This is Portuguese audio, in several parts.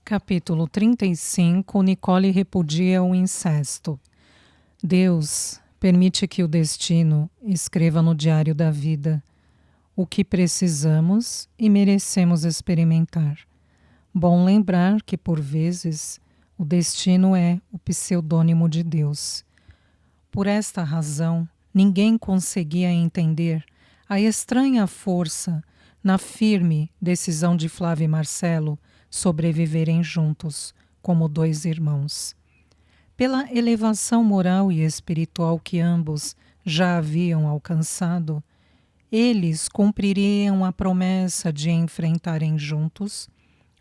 Capítulo 35. Nicole repudia o incesto. Deus permite que o destino escreva no diário da vida o que precisamos e merecemos experimentar. Bom lembrar que, por vezes, o destino é o pseudônimo de Deus. Por esta razão, ninguém conseguia entender a estranha força na firme decisão de Flávio e Marcelo sobreviverem juntos, como dois irmãos. Pela elevação moral e espiritual que ambos já haviam alcançado, eles cumpririam a promessa de enfrentarem juntos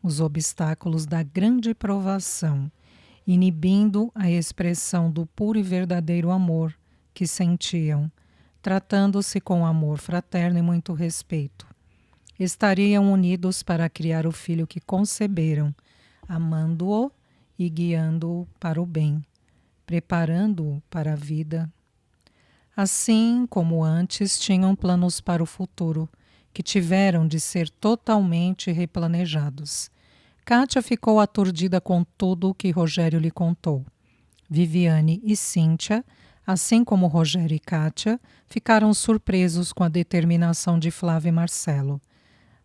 os obstáculos da grande provação, inibindo a expressão do puro e verdadeiro amor que sentiam, tratando-se com amor fraterno e muito respeito. Estariam unidos para criar o filho que conceberam, amando-o e guiando-o para o bem, preparando-o para a vida. Assim como antes, tinham planos para o futuro, que tiveram de ser totalmente replanejados. Kátia ficou aturdida com tudo o que Rogério lhe contou. Viviane e Cíntia, assim como Rogério e Kátia, ficaram surpresos com a determinação de Flávio e Marcelo.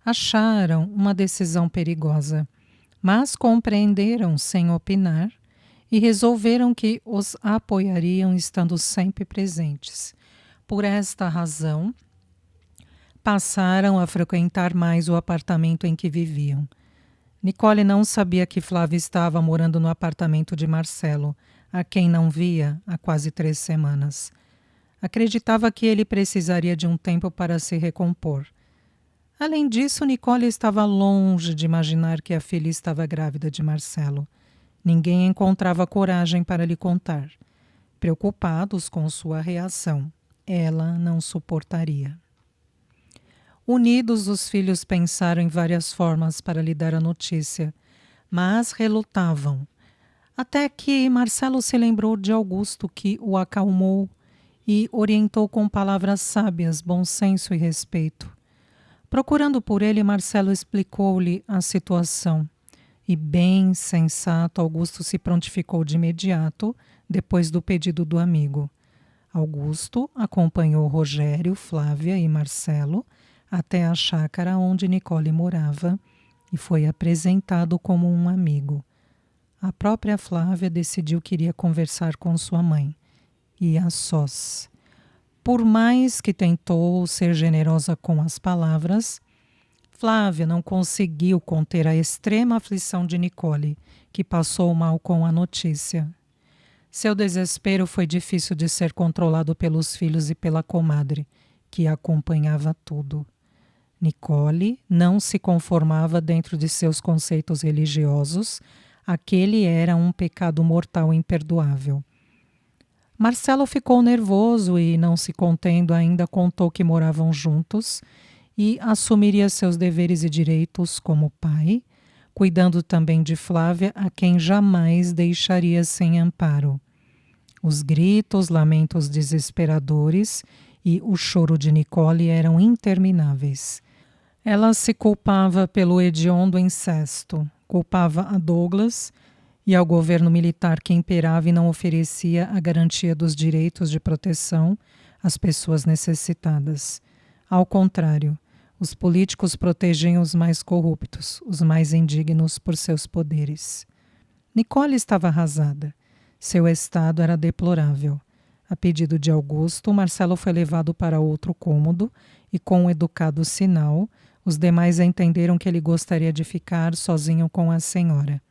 Acharam uma decisão perigosa, mas compreenderam sem opinar e resolveram que os apoiariam estando sempre presentes. Por esta razão, passaram a frequentar mais o apartamento em que viviam. Nicole não sabia que Flávio estava morando no apartamento de Marcelo, a quem não via há quase 3 semanas. Acreditava que ele precisaria de um tempo para se recompor. Além disso, Nicole estava longe de imaginar que a filha estava grávida de Marcelo. Ninguém encontrava coragem para lhe contar. Preocupados com sua reação, ela não suportaria. Unidos, os filhos pensaram em várias formas para lhe dar a notícia, mas relutavam. Até que Marcelo se lembrou de Augusto, que o acalmou e orientou com palavras sábias, bom senso e respeito. Procurando por ele, Marcelo explicou-lhe a situação. E bem sensato, Augusto se prontificou de imediato, depois do pedido do amigo. Augusto acompanhou Rogério, Flávia e Marcelo até a chácara onde Nicole morava e foi apresentado como um amigo. A própria Flávia decidiu que iria conversar com sua mãe, e a sós. Por mais que tentou ser generosa com as palavras, Flávia não conseguiu conter a extrema aflição de Nicole, que passou mal com a notícia. Seu desespero foi difícil de ser controlado pelos filhos e pela comadre, que acompanhava tudo. Nicole não se conformava dentro de seus conceitos religiosos, aquele era um pecado mortal imperdoável. Marcelo ficou nervoso e, não se contendo, ainda contou que moravam juntos e assumiria seus deveres e direitos como pai, cuidando também de Flávia, a quem jamais deixaria sem amparo. Os gritos, lamentos desesperadores e o choro de Nicole eram intermináveis. Ela se culpava pelo hediondo incesto, culpava a Douglas e ao governo militar que imperava e não oferecia a garantia dos direitos de proteção às pessoas necessitadas. Ao contrário, os políticos protegiam os mais corruptos, os mais indignos por seus poderes. Nicole estava arrasada. Seu estado era deplorável. A pedido de Augusto, Marcelo foi levado para outro cômodo e, com um educado sinal, os demais entenderam que ele gostaria de ficar sozinho com a senhora.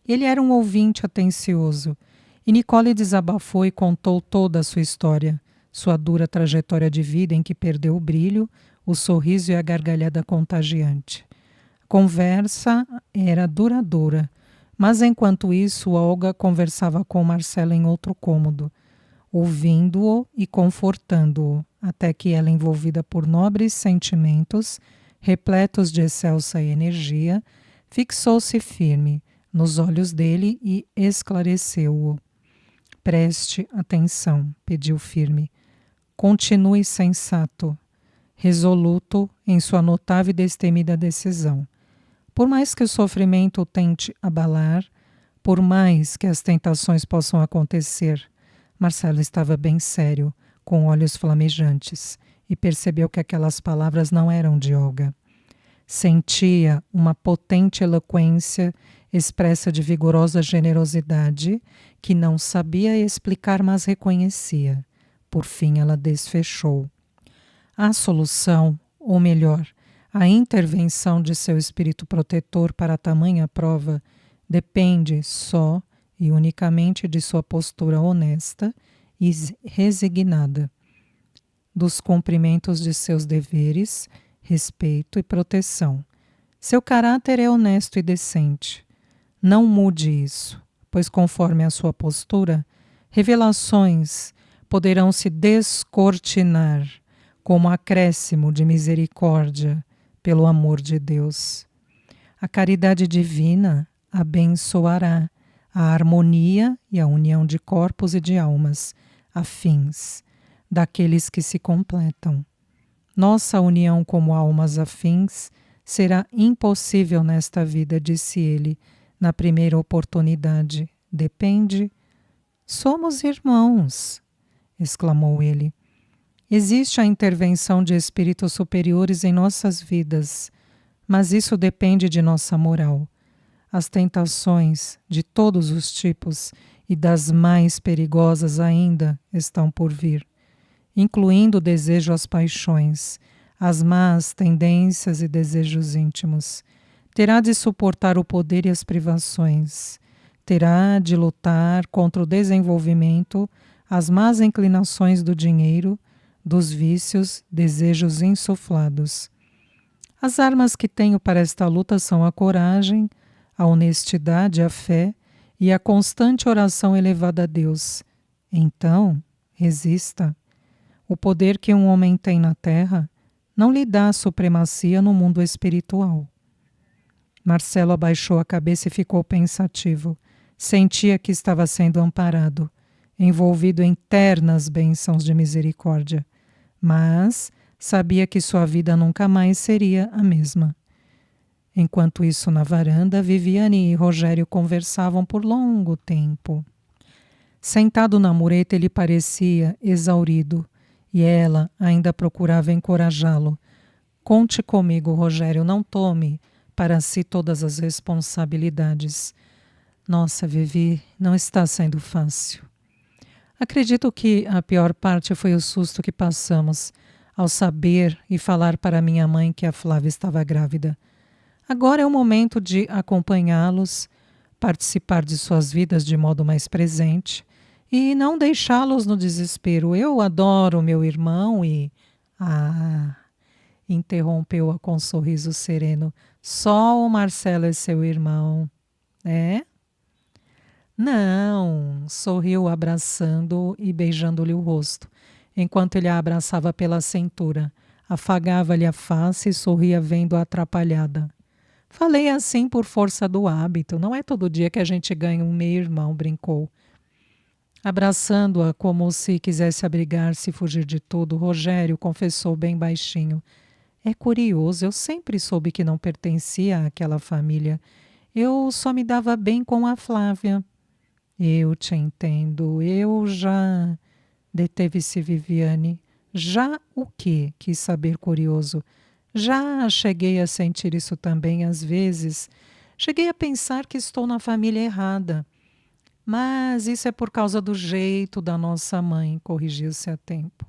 Ele era um ouvinte atencioso, e Nicole desabafou e contou toda a sua história, sua dura trajetória de vida em que perdeu o brilho, o sorriso e a gargalhada contagiante. A conversa era duradoura, mas enquanto isso, Olga conversava com Marcelo em outro cômodo, ouvindo-o e confortando-o, até que ela, envolvida por nobres sentimentos, repletos de excelsa energia, fixou-se firme nos olhos dele e esclareceu-o. Preste atenção, pediu firme. Continue sensato, resoluto em sua notável e destemida decisão. Por mais que o sofrimento o tente abalar, por mais que as tentações possam acontecer, Marcelo estava bem sério, com olhos flamejantes, e percebeu que aquelas palavras não eram de Olga. Sentia uma potente eloquência expressa de vigorosa generosidade que não sabia explicar, mas reconhecia. Por fim, ela desfechou. A solução, ou melhor, a intervenção de seu espírito protetor para tamanha prova depende só e unicamente de sua postura honesta e resignada, dos cumprimentos de seus deveres, respeito e proteção. Seu caráter é honesto e decente. Não mude isso, pois conforme a sua postura, revelações poderão se descortinar como acréscimo de misericórdia pelo amor de Deus. A caridade divina abençoará a harmonia e a união de corpos e de almas afins, daqueles que se completam. Nossa união como almas afins será impossível nesta vida, disse ele, na primeira oportunidade. Depende. Somos irmãos, exclamou ele. Existe a intervenção de espíritos superiores em nossas vidas, mas isso depende de nossa moral. As tentações de todos os tipos e das mais perigosas ainda estão por vir, incluindo o desejo às paixões, as más tendências e desejos íntimos. Terá de suportar o poder e as privações. Terá de lutar contra o desenvolvimento, as más inclinações do dinheiro, dos vícios, desejos insuflados. As armas que tenho para esta luta são a coragem, a honestidade, a fé e a constante oração elevada a Deus. Então, resista. O poder que um homem tem na terra não lhe dá supremacia no mundo espiritual. Marcelo abaixou a cabeça e ficou pensativo. Sentia que estava sendo amparado, envolvido em ternas bênçãos de misericórdia, mas sabia que sua vida nunca mais seria a mesma. Enquanto isso, na varanda, Viviane e Rogério conversavam por longo tempo. Sentado na mureta, ele parecia exaurido, e ela ainda procurava encorajá-lo. Conte comigo, Rogério, não tome para si todas as responsabilidades. Nossa, Vivi, não está sendo fácil. Acredito que a pior parte foi o susto que passamos ao saber e falar para minha mãe que a Flávia estava grávida. Agora é o momento de acompanhá-los, participar de suas vidas de modo mais presente e não deixá-los no desespero. Eu adoro meu irmão e... Ah, interrompeu-a com um sorriso sereno. Só o Marcelo é seu irmão. É? Não, sorriu abraçando e beijando-lhe o rosto, enquanto ele a abraçava pela cintura, afagava-lhe a face e sorria vendo-a atrapalhada. Falei assim por força do hábito, não é todo dia que a gente ganha um meio-irmão, brincou. Abraçando-a como se quisesse abrigar-se e fugir de tudo, Rogério confessou bem baixinho. É curioso, eu sempre soube que não pertencia àquela família. Eu só me dava bem com a Flávia. Eu te entendo, eu já... Deteve-se Viviane. Já o quê? Quis saber curioso. Já cheguei a sentir isso também às vezes. Cheguei a pensar que estou na família errada. Mas isso é por causa do jeito da nossa mãe, corrigiu-se a tempo.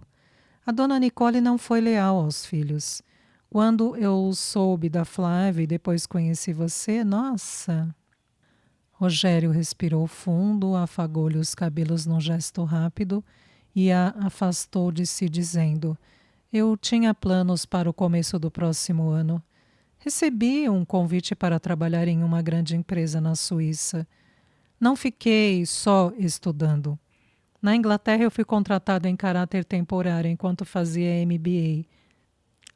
A dona Nicole não foi leal aos filhos. Quando eu soube da Flávia e depois conheci você, nossa... Rogério respirou fundo, afagou-lhe os cabelos num gesto rápido e a afastou de si, dizendo: eu tinha planos para o começo do próximo ano. Recebi um convite para trabalhar em uma grande empresa na Suíça. Não fiquei só estudando. Na Inglaterra eu fui contratado em caráter temporário enquanto fazia MBA.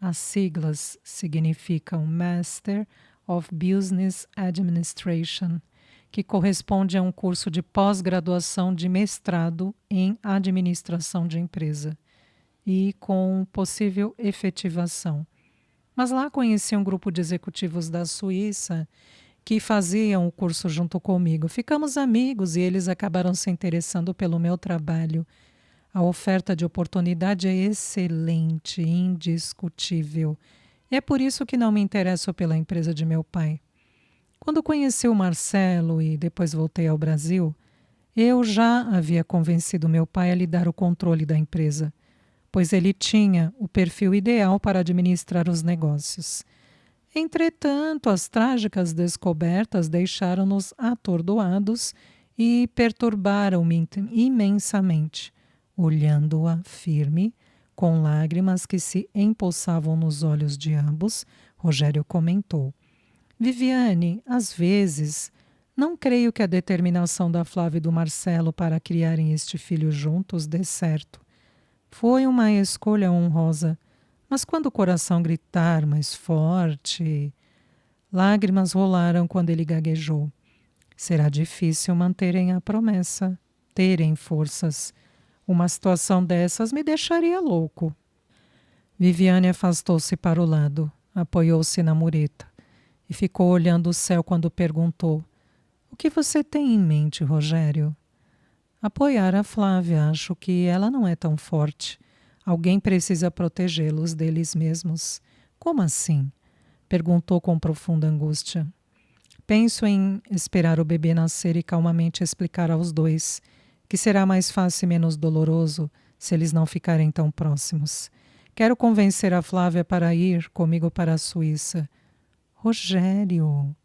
As siglas significam Master of Business Administration, que corresponde a um curso de pós-graduação de mestrado em administração de empresa e com possível efetivação. Mas lá conheci um grupo de executivos da Suíça que faziam o curso junto comigo. Ficamos amigos e eles acabaram se interessando pelo meu trabalho. A oferta de oportunidade é excelente, indiscutível. E é por isso que não me interesso pela empresa de meu pai. Quando conheci o Marcelo e depois voltei ao Brasil, eu já havia convencido meu pai a lhe dar o controle da empresa, pois ele tinha o perfil ideal para administrar os negócios. Entretanto, as trágicas descobertas deixaram-nos atordoados e perturbaram-me imensamente. Olhando-a firme, com lágrimas que se empoçavam nos olhos de ambos, Rogério comentou: Viviane, às vezes, não creio que a determinação da Flávia e do Marcelo para criarem este filho juntos dê certo. Foi uma escolha honrosa, mas quando o coração gritar mais forte... Lágrimas rolaram quando ele gaguejou. Será difícil manterem a promessa, terem forças. Uma situação dessas me deixaria louco. Viviane afastou-se para o lado, apoiou-se na mureta e ficou olhando o céu quando perguntou: O que você tem em mente, Rogério? Apoiar a Flávia, acho que ela não é tão forte. Alguém precisa protegê-los deles mesmos. Como assim? Perguntou com profunda angústia. Penso em esperar o bebê nascer e calmamente explicar aos dois que será mais fácil e menos doloroso se eles não ficarem tão próximos. Quero convencer a Flávia para ir comigo para a Suíça. Rogério,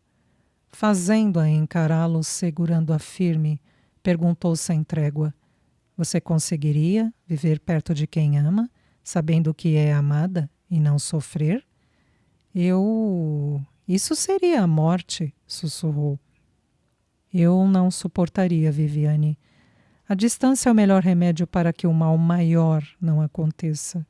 fazendo-a encará-lo, segurando-a firme, perguntou sem trégua: Você conseguiria viver perto de quem ama, sabendo que é amada e não sofrer? Isso seria a morte, sussurrou. Eu não suportaria, Viviane. A distância é o melhor remédio para que o mal maior não aconteça.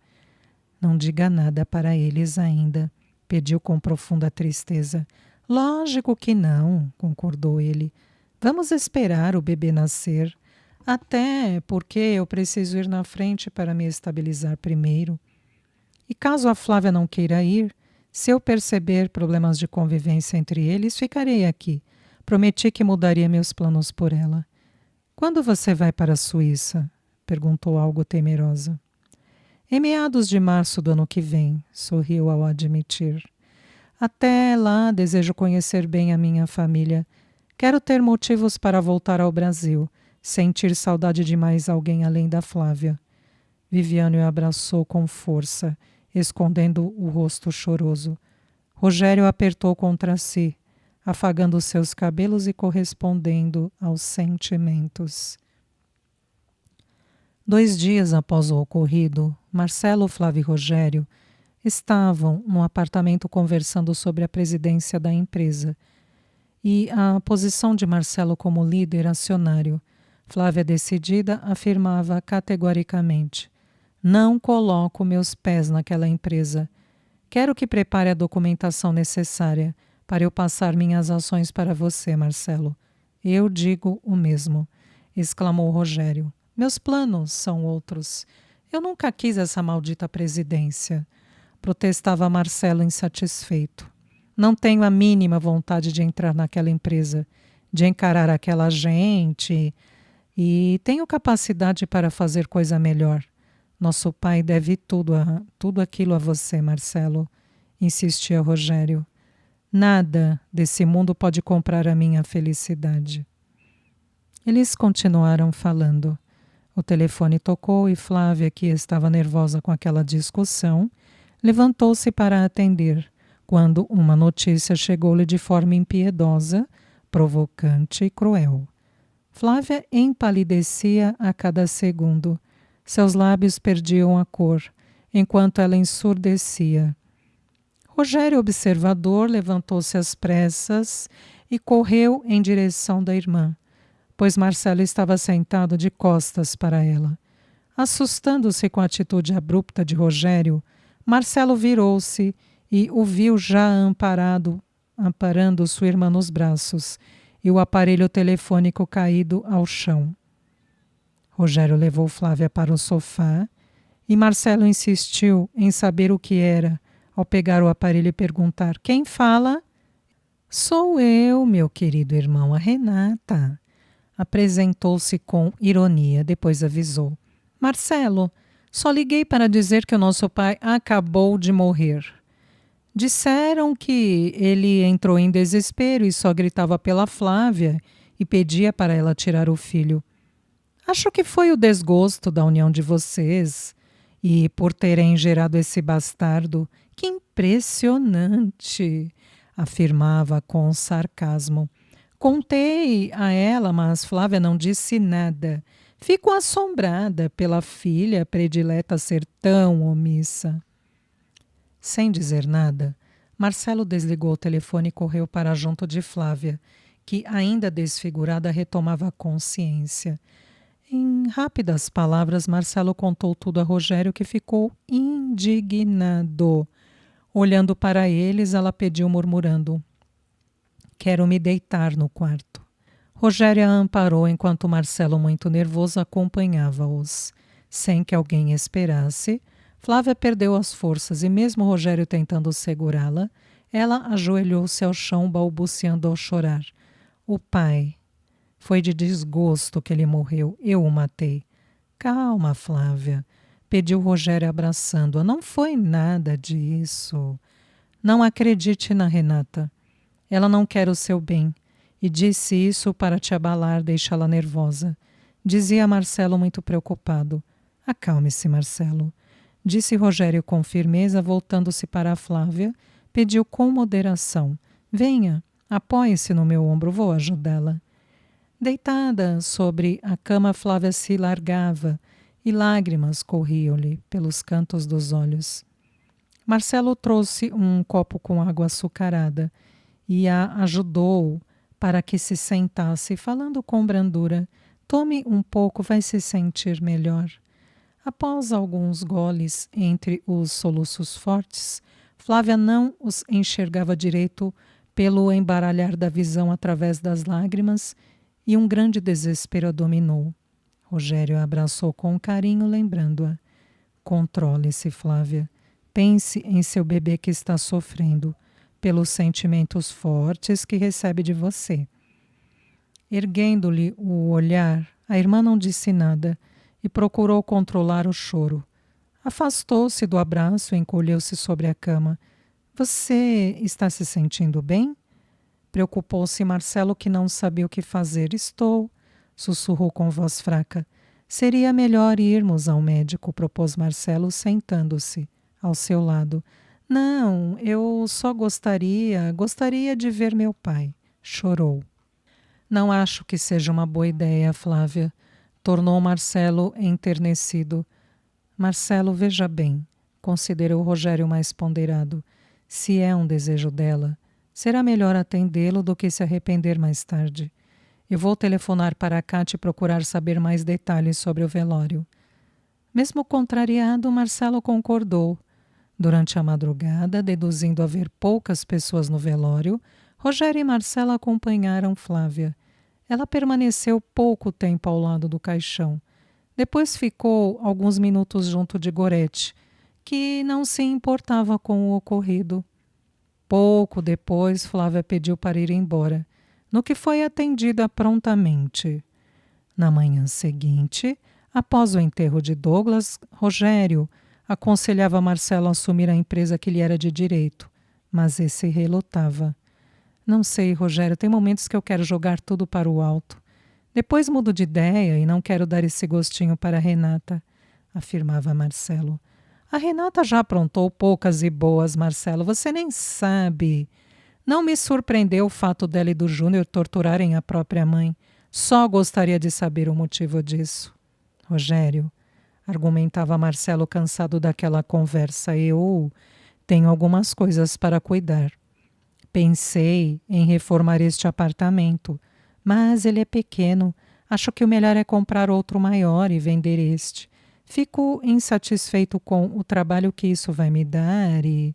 Não diga nada para eles ainda, pediu com profunda tristeza. Lógico que não, concordou ele. Vamos esperar o bebê nascer. Até porque eu preciso ir na frente para me estabilizar primeiro. E caso a Flávia não queira ir, se eu perceber problemas de convivência entre eles, ficarei aqui. Prometi que mudaria meus planos por ela. Quando você vai para a Suíça? Perguntou algo temerosa. Em meados de março do ano que vem, sorriu ao admitir. Até lá desejo conhecer bem a minha família. Quero ter motivos para voltar ao Brasil, sentir saudade de mais alguém além da Flávia. Viviane o abraçou com força, escondendo o rosto choroso. Rogério apertou contra si, afagando seus cabelos e correspondendo aos sentimentos. 2 dias após o ocorrido, Marcelo, Flávio e Rogério estavam no apartamento conversando sobre a presidência da empresa e a posição de Marcelo como líder acionário. Flávia, decidida, afirmava categoricamente: Não coloco meus pés naquela empresa. Quero que prepare a documentação necessária para eu passar minhas ações para você, Marcelo. Eu digo o mesmo, exclamou Rogério. Meus planos são outros. Eu nunca quis essa maldita presidência, protestava Marcelo insatisfeito. Não tenho a mínima vontade de entrar naquela empresa, de encarar aquela gente, e tenho capacidade para fazer coisa melhor. Nosso pai deve tudo aquilo a você, Marcelo, insistia Rogério. Nada desse mundo pode comprar a minha felicidade. Eles continuaram falando. O telefone tocou e Flávia, que estava nervosa com aquela discussão, levantou-se para atender, quando uma notícia chegou-lhe de forma impiedosa, provocante e cruel. Flávia empalidecia a cada segundo. Seus lábios perdiam a cor, enquanto ela ensurdecia. Rogério, observador, levantou-se às pressas e correu em direção da irmã, pois Marcelo estava sentado de costas para ela. Assustando-se com a atitude abrupta de Rogério, Marcelo virou-se e o viu já amparando sua irmã nos braços e o aparelho telefônico caído ao chão. Rogério levou Flávia para o sofá e Marcelo insistiu em saber o que era, ao pegar o aparelho e perguntar: quem fala? Sou eu, meu querido irmão, a Renata. Apresentou-se com ironia, depois avisou: Marcelo, só liguei para dizer que o nosso pai acabou de morrer. Disseram que ele entrou em desespero e só gritava pela Flávia e pedia para ela tirar o filho. Acho que foi o desgosto da união de vocês e por terem gerado esse bastardo. Que impressionante! Afirmava com sarcasmo. Contei a ela, mas Flávia não disse nada. Fico assombrada pela filha predileta ser tão omissa. Sem dizer nada, Marcelo desligou o telefone e correu para junto de Flávia, que, ainda desfigurada, retomava a consciência. Em rápidas palavras, Marcelo contou tudo a Rogério, que ficou indignado. Olhando para eles, ela pediu murmurando: quero me deitar no quarto. Rogério a amparou enquanto Marcelo, muito nervoso, acompanhava-os. Sem que alguém esperasse, Flávia perdeu as forças e, mesmo Rogério tentando segurá-la, ela ajoelhou-se ao chão, balbuciando ao chorar. O pai. Foi de desgosto que ele morreu. Eu o matei. Calma, Flávia, pediu Rogério abraçando-a. Não foi nada disso. Não acredite na Renata. Ela não quer o seu bem. E disse isso para te abalar, deixá-la nervosa. Dizia Marcelo, muito preocupado. Acalme-se, Marcelo. Disse Rogério com firmeza, voltando-se para a Flávia. Pediu com moderação. Venha, apoie-se no meu ombro, vou ajudá-la. Deitada sobre a cama, Flávia se largava e lágrimas corriam-lhe pelos cantos dos olhos. Marcelo trouxe um copo com água açucarada e a ajudou para que se sentasse, falando com brandura: tome um pouco, vai se sentir melhor. Após alguns goles entre os soluços fortes, Flávia não os enxergava direito pelo embaralhar da visão através das lágrimas e um grande desespero a dominou. Rogério a abraçou com carinho, lembrando-a: controle-se, Flávia. Pense em seu bebê que está sofrendo pelos sentimentos fortes que recebe de você. Erguendo-lhe o olhar, a irmã não disse nada e procurou controlar o choro. Afastou-se do abraço e encolheu-se sobre a cama. Você está se sentindo bem? Preocupou-se Marcelo, que não sabia o que fazer. Estou, sussurrou com voz fraca. Seria melhor irmos ao médico, propôs Marcelo, sentando-se ao seu lado. Não, eu só gostaria de ver meu pai. Chorou. Não acho que seja uma boa ideia, Flávia, tornou Marcelo enternecido. Marcelo, veja bem, considerou Rogério mais ponderado. Se é um desejo dela, será melhor atendê-lo do que se arrepender mais tarde. Eu vou telefonar para a Cátia e procurar saber mais detalhes sobre o velório. Mesmo contrariado, Marcelo concordou. Durante a madrugada, deduzindo haver poucas pessoas no velório, Rogério e Marcelo acompanharam Flávia. Ela permaneceu pouco tempo ao lado do caixão. Depois ficou alguns minutos junto de Gorete, que não se importava com o ocorrido. Pouco depois, Flávia pediu para ir embora, no que foi atendida prontamente. Na manhã seguinte, após o enterro de Douglas, Rogério aconselhava Marcelo a assumir a empresa que lhe era de direito, mas esse relutava. Não sei, Rogério, tem momentos que eu quero jogar tudo para o alto. Depois mudo de ideia e não quero dar esse gostinho para a Renata, afirmava Marcelo. A Renata já aprontou poucas e boas, Marcelo, você nem sabe. Não me surpreendeu o fato dela e do Júnior torturarem a própria mãe. Só gostaria de saber o motivo disso. Rogério, argumentava Marcelo, cansado daquela conversa, eu tenho algumas coisas para cuidar. Pensei em reformar este apartamento, mas ele é pequeno. Acho que o melhor é comprar outro maior e vender este. Fico insatisfeito com o trabalho que isso vai me dar e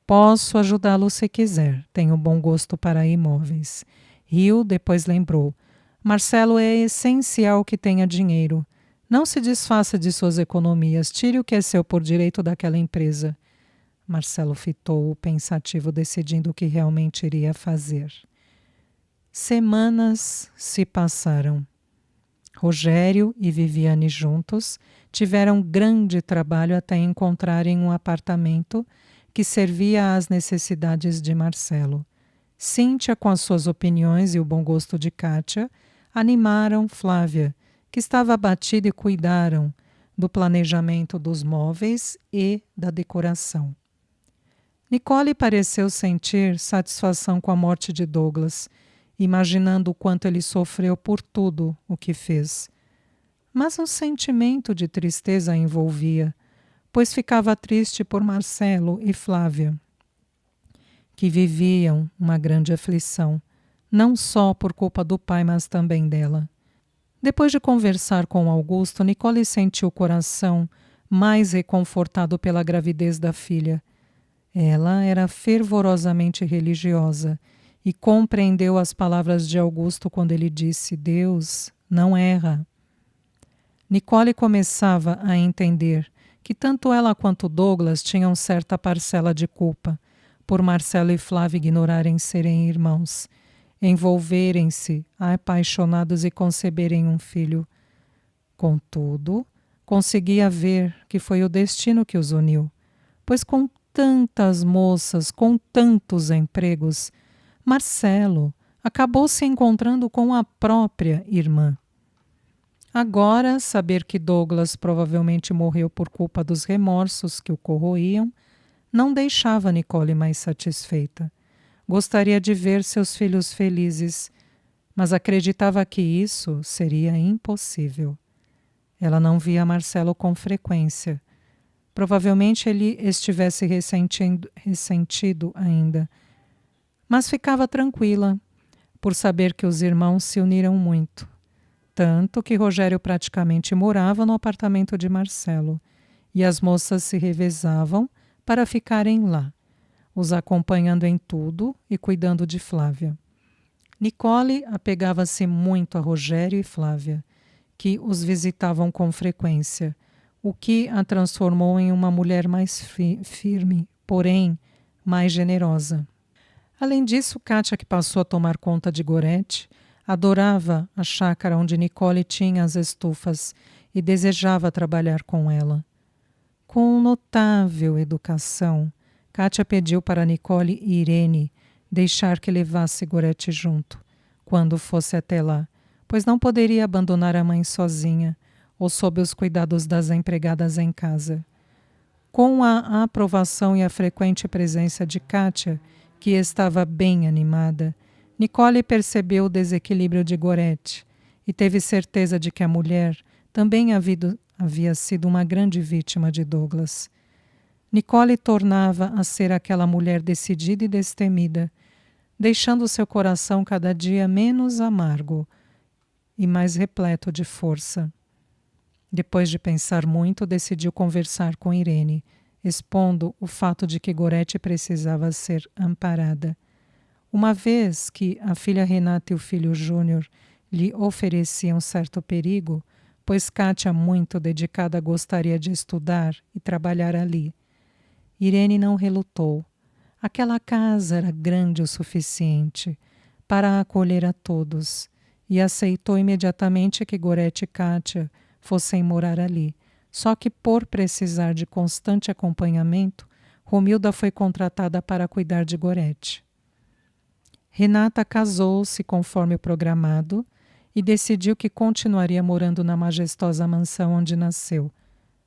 posso ajudá-lo se quiser. Tenho bom gosto para imóveis. Riu, depois lembrou. Marcelo, é essencial que tenha dinheiro. Não se desfaça de suas economias. Tire o que é seu por direito daquela empresa. Marcelo fitou-o pensativo, decidindo o que realmente iria fazer. Semanas se passaram. Rogério e Viviane juntos tiveram grande trabalho até encontrarem um apartamento que servia às necessidades de Marcelo. Cíntia, com as suas opiniões e o bom gosto de Kátia, animaram Flávia, que estava abatida, e cuidaram do planejamento dos móveis e da decoração. Nicole pareceu sentir satisfação com a morte de Douglas, imaginando o quanto ele sofreu por tudo o que fez. Mas um sentimento de tristeza a envolvia, pois ficava triste por Marcelo e Flávia, que viviam uma grande aflição, não só por culpa do pai, mas também dela. Depois de conversar com Augusto, Nicole sentiu o coração mais reconfortado pela gravidez da filha. Ela era fervorosamente religiosa e compreendeu as palavras de Augusto quando ele disse: Deus não erra. Nicole começava a entender que tanto ela quanto Douglas tinham certa parcela de culpa por Marcelo e Flávia ignorarem serem irmãos, envolverem-se apaixonados e conceberem um filho. Contudo, conseguia ver que foi o destino que os uniu, pois com tantas moças, com tantos empregos, Marcelo acabou se encontrando com a própria irmã. Agora, saber que Douglas provavelmente morreu por culpa dos remorsos que o corroíam não deixava Nicole mais satisfeita. Gostaria de ver seus filhos felizes, mas acreditava que isso seria impossível. Ela não via Marcelo com frequência. Provavelmente ele estivesse ressentido ainda, mas ficava tranquila por saber que os irmãos se uniram muito. Tanto que Rogério praticamente morava no apartamento de Marcelo e as moças se revezavam para ficarem lá, os acompanhando em tudo e cuidando de Flávia. Nicole apegava-se muito a Rogério e Flávia, que os visitavam com frequência, o que a transformou em uma mulher mais firme, porém mais generosa. Além disso, Kátia, que passou a tomar conta de Gorete, adorava a chácara onde Nicole tinha as estufas e desejava trabalhar com ela. Com notável educação, Kátia pediu para Nicole e Irene deixar que levasse Gorete junto, quando fosse até lá, pois não poderia abandonar a mãe sozinha ou sob os cuidados das empregadas em casa. Com a aprovação e a frequente presença de Kátia, que estava bem animada, Nicole percebeu o desequilíbrio de Gorete e teve certeza de que a mulher também havia sido uma grande vítima de Douglas. Nicole tornava a ser aquela mulher decidida e destemida, deixando seu coração cada dia menos amargo e mais repleto de força. Depois de pensar muito, decidiu conversar com Irene, expondo o fato de que Gorete precisava ser amparada. Uma vez que a filha Renata e o filho Júnior lhe ofereciam certo perigo, pois Kátia, muito dedicada, gostaria de estudar e trabalhar ali. Irene não relutou. Aquela casa era grande o suficiente para acolher a todos e aceitou imediatamente que Gorete e Kátia fossem morar ali. Só que, por precisar de constante acompanhamento, Romilda foi contratada para cuidar de Gorete. Renata casou-se conforme o programado e decidiu que continuaria morando na majestosa mansão onde nasceu.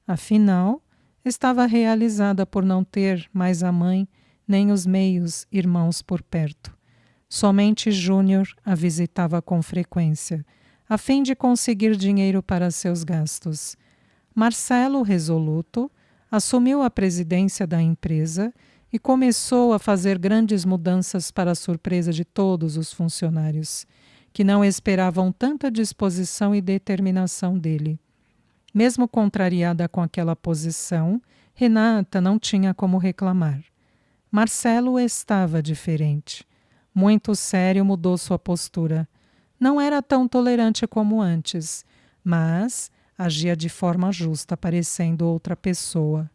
Afinal, estava realizada por não ter mais a mãe nem os meios irmãos por perto. Somente Júnior a visitava com frequência, a fim de conseguir dinheiro para seus gastos. Marcelo, resoluto, assumiu a presidência da empresa e começou a fazer grandes mudanças para a surpresa de todos os funcionários, que não esperavam tanta disposição e determinação dele. Mesmo contrariada com aquela posição, Renata não tinha como reclamar. Marcelo estava diferente. Muito sério, mudou sua postura. Não era tão tolerante como antes, mas agia de forma justa, parecendo outra pessoa.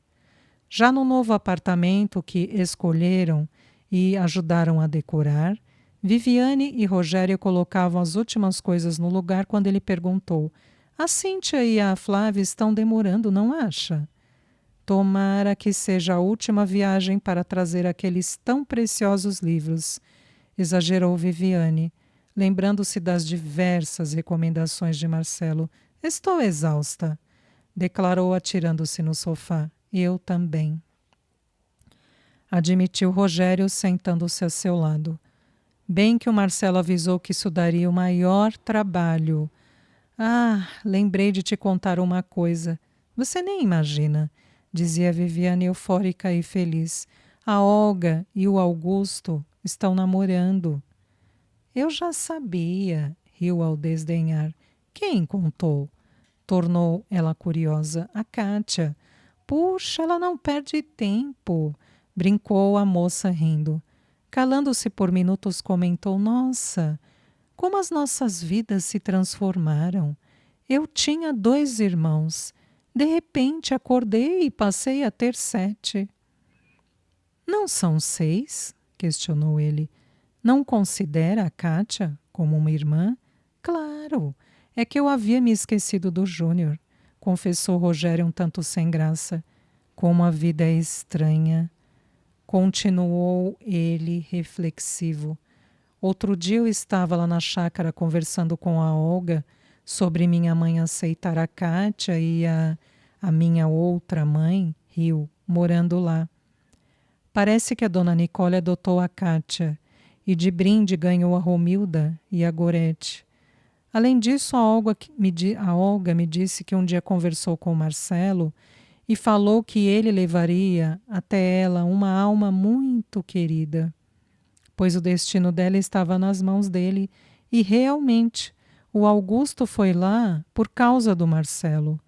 Já no novo apartamento que escolheram e ajudaram a decorar, Viviane e Rogério colocavam as últimas coisas no lugar quando ele perguntou: A Cíntia e a Flávia estão demorando, não acha? Tomara que seja a última viagem para trazer aqueles tão preciosos livros, exagerou Viviane, lembrando-se das diversas recomendações de Marcelo. Estou exausta, declarou atirando-se no sofá. Eu também, admitiu Rogério, sentando-se a seu lado. Bem que o Marcelo avisou que isso daria o maior trabalho. Ah, lembrei de te contar uma coisa. Você nem imagina, dizia Viviane eufórica e feliz. A Olga e o Augusto estão namorando. Eu já sabia, riu ao desdenhar. Quem contou? Tornou ela curiosa. A Kátia. Puxa, ela não perde tempo, brincou a moça rindo. Calando-se por minutos, comentou: Nossa, como as nossas vidas se transformaram. Eu tinha 2 irmãos. De repente acordei e passei a ter 7. Não são 6? Questionou ele. Não considera a Kátia como uma irmã? Claro, é que eu havia me esquecido do Júnior, confessou Rogério um tanto sem graça. Como a vida é estranha, continuou ele reflexivo. Outro dia eu estava lá na chácara conversando com a Olga sobre minha mãe aceitar a Kátia e a minha outra mãe, Rio, morando lá. Parece que a dona Nicole adotou a Kátia e de brinde ganhou a Romilda e a Gorete. Além disso, a Olga me disse que um dia conversou com o Marcelo e falou que ele levaria até ela uma alma muito querida, pois o destino dela estava nas mãos dele e realmente o Augusto foi lá por causa do Marcelo.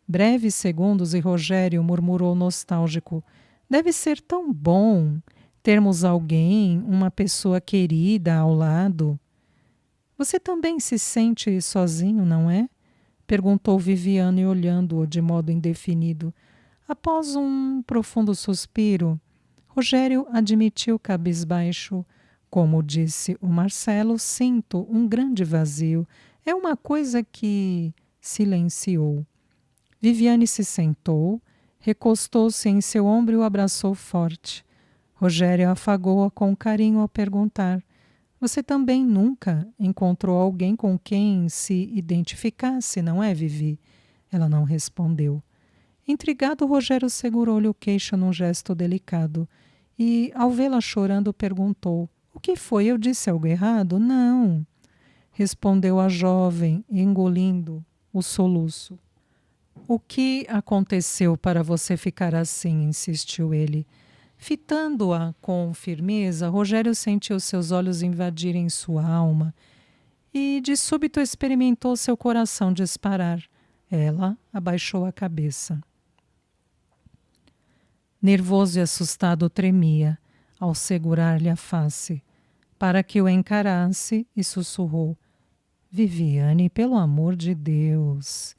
Breves segundos e Rogério murmurou nostálgico: Deve ser tão bom termos alguém, uma pessoa querida ao lado. Você também se sente sozinho, não é? Perguntou Viviane olhando-o de modo indefinido. Após um profundo suspiro, Rogério admitiu cabisbaixo: Como disse o Marcelo, sinto um grande vazio. É uma coisa que... Silenciou. Viviane se sentou, recostou-se em seu ombro e o abraçou forte. Rogério afagou-a com carinho ao perguntar: Você também nunca encontrou alguém com quem se identificasse, não é, Vivi? Ela não respondeu. Intrigado, Rogério segurou-lhe o queixo num gesto delicado e, ao vê-la chorando, perguntou: O que foi? Eu disse algo errado? Não, respondeu a jovem, engolindo o soluço. O que aconteceu para você ficar assim? Insistiu ele. Fitando-a com firmeza, Rogério sentiu seus olhos invadirem sua alma e, de súbito, experimentou seu coração disparar. Ela abaixou a cabeça. Nervoso e assustado, tremia ao segurar-lhe a face, para que o encarasse, e sussurrou: Viviane, pelo amor de Deus.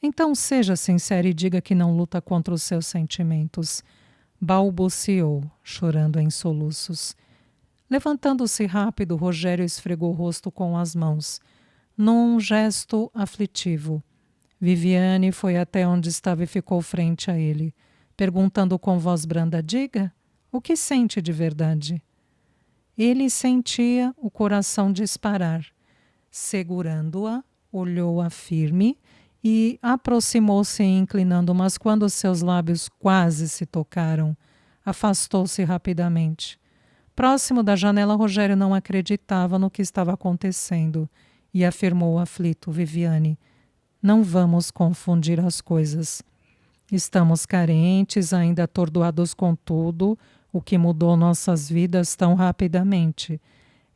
Então seja sincera e diga que não luta contra os seus sentimentos, balbuciou, chorando em soluços. Levantando-se rápido, Rogério esfregou o rosto com as mãos, num gesto aflitivo. Viviane foi até onde estava e ficou frente a ele, perguntando com voz branda: Diga, o que sente de verdade? Ele sentia o coração disparar. Segurando-a, olhou-a firme e aproximou-se inclinando, mas quando seus lábios quase se tocaram, afastou-se rapidamente. Próximo da janela, Rogério não acreditava no que estava acontecendo e afirmou aflito: Viviane, não vamos confundir as coisas. Estamos carentes, ainda atordoados com tudo, o que mudou nossas vidas tão rapidamente.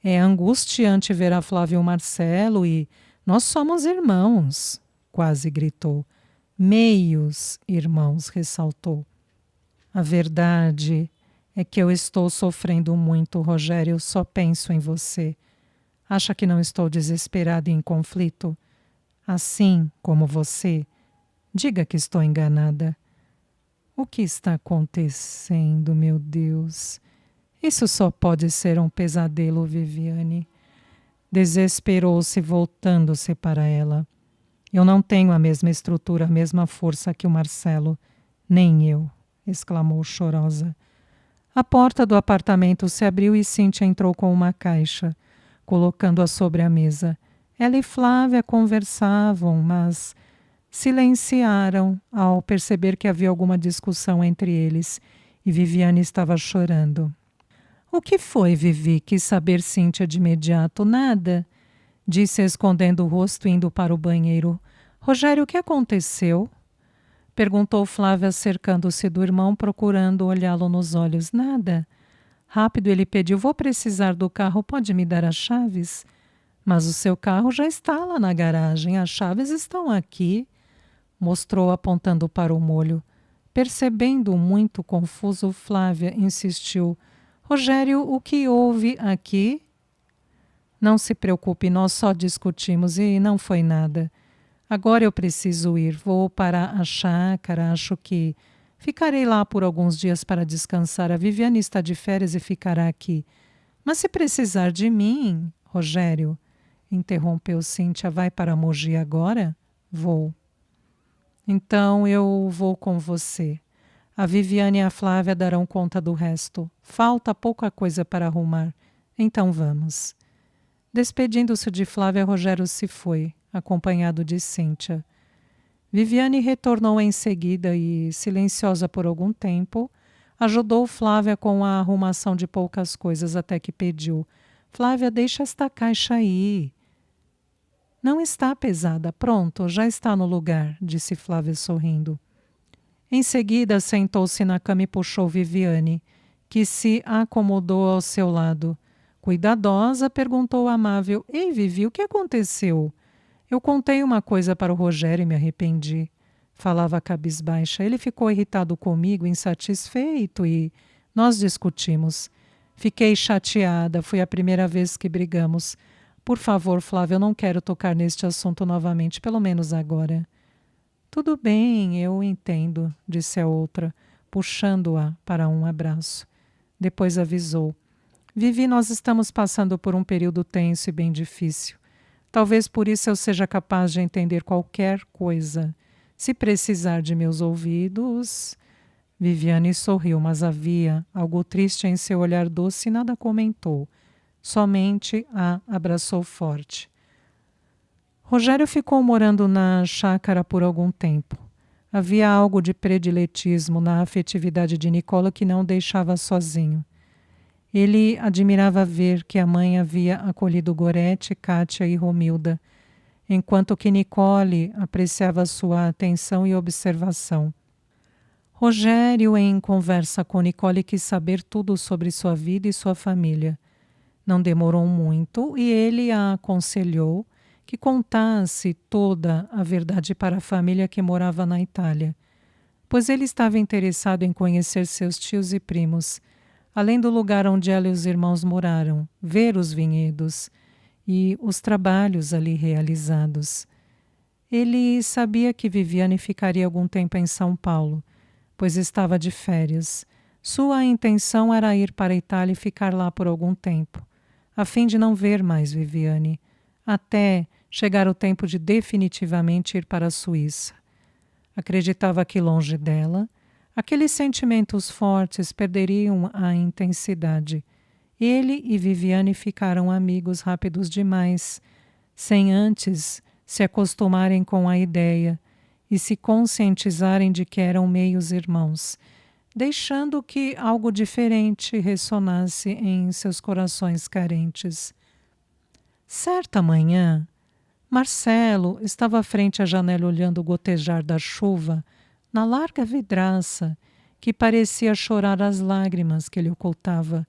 É angustiante ver a Flávia e o Marcelo e nós somos irmãos, quase gritou. Meios irmãos, ressaltou. A verdade é que eu estou sofrendo muito, Rogério, eu só penso em você. Acha que não estou desesperada e em conflito? Assim como você, diga que estou enganada. O que está acontecendo, meu Deus? Isso só pode ser um pesadelo, Viviane. Desesperou-se, voltando-se para ela. Eu não tenho a mesma estrutura, a mesma força que o Marcelo. Nem eu, exclamou chorosa. A porta do apartamento se abriu e Cíntia entrou com uma caixa, colocando-a sobre a mesa. Ela e Flávia conversavam, mas silenciaram ao perceber que havia alguma discussão entre eles e Viviane estava chorando. O que foi, Vivi? Quis saber Cíntia de imediato. Nada, disse escondendo o rosto indo para o banheiro. Rogério, o que aconteceu? Perguntou Flávia cercando-se do irmão, procurando olhá-lo nos olhos. Nada. Rápido ele pediu, vou precisar do carro, pode me dar as chaves? Mas o seu carro já está lá na garagem, as chaves estão aqui, mostrou apontando para o molho. Percebendo muito confuso, Flávia insistiu. Rogério, o que houve aqui? Não se preocupe, nós só discutimos e não foi nada. Agora eu preciso ir, vou para a chácara, acho que ficarei lá por alguns dias para descansar. A Viviane está de férias e ficará aqui. Mas se precisar de mim, Rogério, interrompeu Cíntia, vai para Mogi agora? Vou. Então eu vou com você. A Viviane e a Flávia darão conta do resto. Falta pouca coisa para arrumar. Então vamos. Despedindo-se de Flávia, Rogério se foi, acompanhado de Cíntia. Viviane retornou em seguida e, silenciosa por algum tempo, ajudou Flávia com a arrumação de poucas coisas até que pediu. Flávia, deixa esta caixa aí. Não está pesada. Pronto, já está no lugar, disse Flávia sorrindo. Em seguida, sentou-se na cama e puxou Viviane, que se acomodou ao seu lado. Cuidadosa, perguntou amável. Ei, Vivi, o que aconteceu? Eu contei uma coisa para o Rogério e me arrependi. Falava cabisbaixa. Ele ficou irritado comigo, insatisfeito e nós discutimos. Fiquei chateada, foi a primeira vez que brigamos. Por favor, Flávia, eu não quero tocar neste assunto novamente, pelo menos agora. Tudo bem, eu entendo, disse a outra, puxando-a para um abraço. Depois avisou. Vivi, nós estamos passando por um período tenso e bem difícil. Talvez por isso eu seja capaz de entender qualquer coisa. Se precisar de meus ouvidos... Viviane sorriu, mas havia algo triste em seu olhar doce e nada comentou. Somente a abraçou forte. Rogério ficou morando na chácara por algum tempo. Havia algo de prediletismo na afetividade de Nicola que não o deixava sozinho. Ele admirava ver que a mãe havia acolhido Gorete, Kátia e Romilda, enquanto que Nicole apreciava sua atenção e observação. Rogério, em conversa com Nicole, quis saber tudo sobre sua vida e sua família. Não demorou muito e ele a aconselhou que contasse toda a verdade para a família que morava na Itália, pois ele estava interessado em conhecer seus tios e primos, além do lugar onde ela e os irmãos moraram, ver os vinhedos e os trabalhos ali realizados. Ele sabia que Viviane ficaria algum tempo em São Paulo, pois estava de férias. Sua intenção era ir para a Itália e ficar lá por algum tempo, a fim de não ver mais Viviane, até chegar o tempo de definitivamente ir para a Suíça. Acreditava que longe dela, aqueles sentimentos fortes perderiam a intensidade. Ele e Viviane ficaram amigos rápidos demais, sem antes se acostumarem com a ideia e se conscientizarem de que eram meios irmãos, deixando que algo diferente ressonasse em seus corações carentes. Certa manhã, Marcelo estava à frente à janela olhando o gotejar da chuva na larga vidraça que parecia chorar as lágrimas que ele ocultava.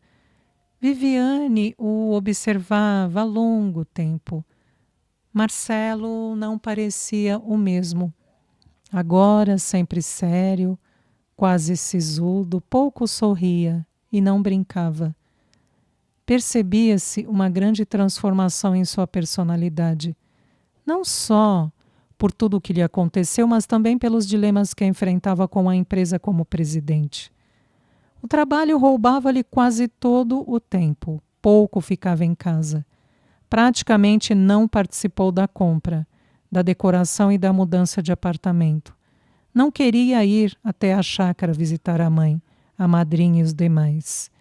Viviane o observava há longo tempo. Marcelo não parecia o mesmo. Agora, sempre sério, quase sisudo, pouco sorria e não brincava. Percebia-se uma grande transformação em sua personalidade, não só por tudo o que lhe aconteceu, mas também pelos dilemas que enfrentava com a empresa como presidente. O trabalho roubava-lhe quase todo o tempo, pouco ficava em casa. Praticamente não participou da compra, da decoração e da mudança de apartamento. Não queria ir até a chácara visitar a mãe, a madrinha e os demais.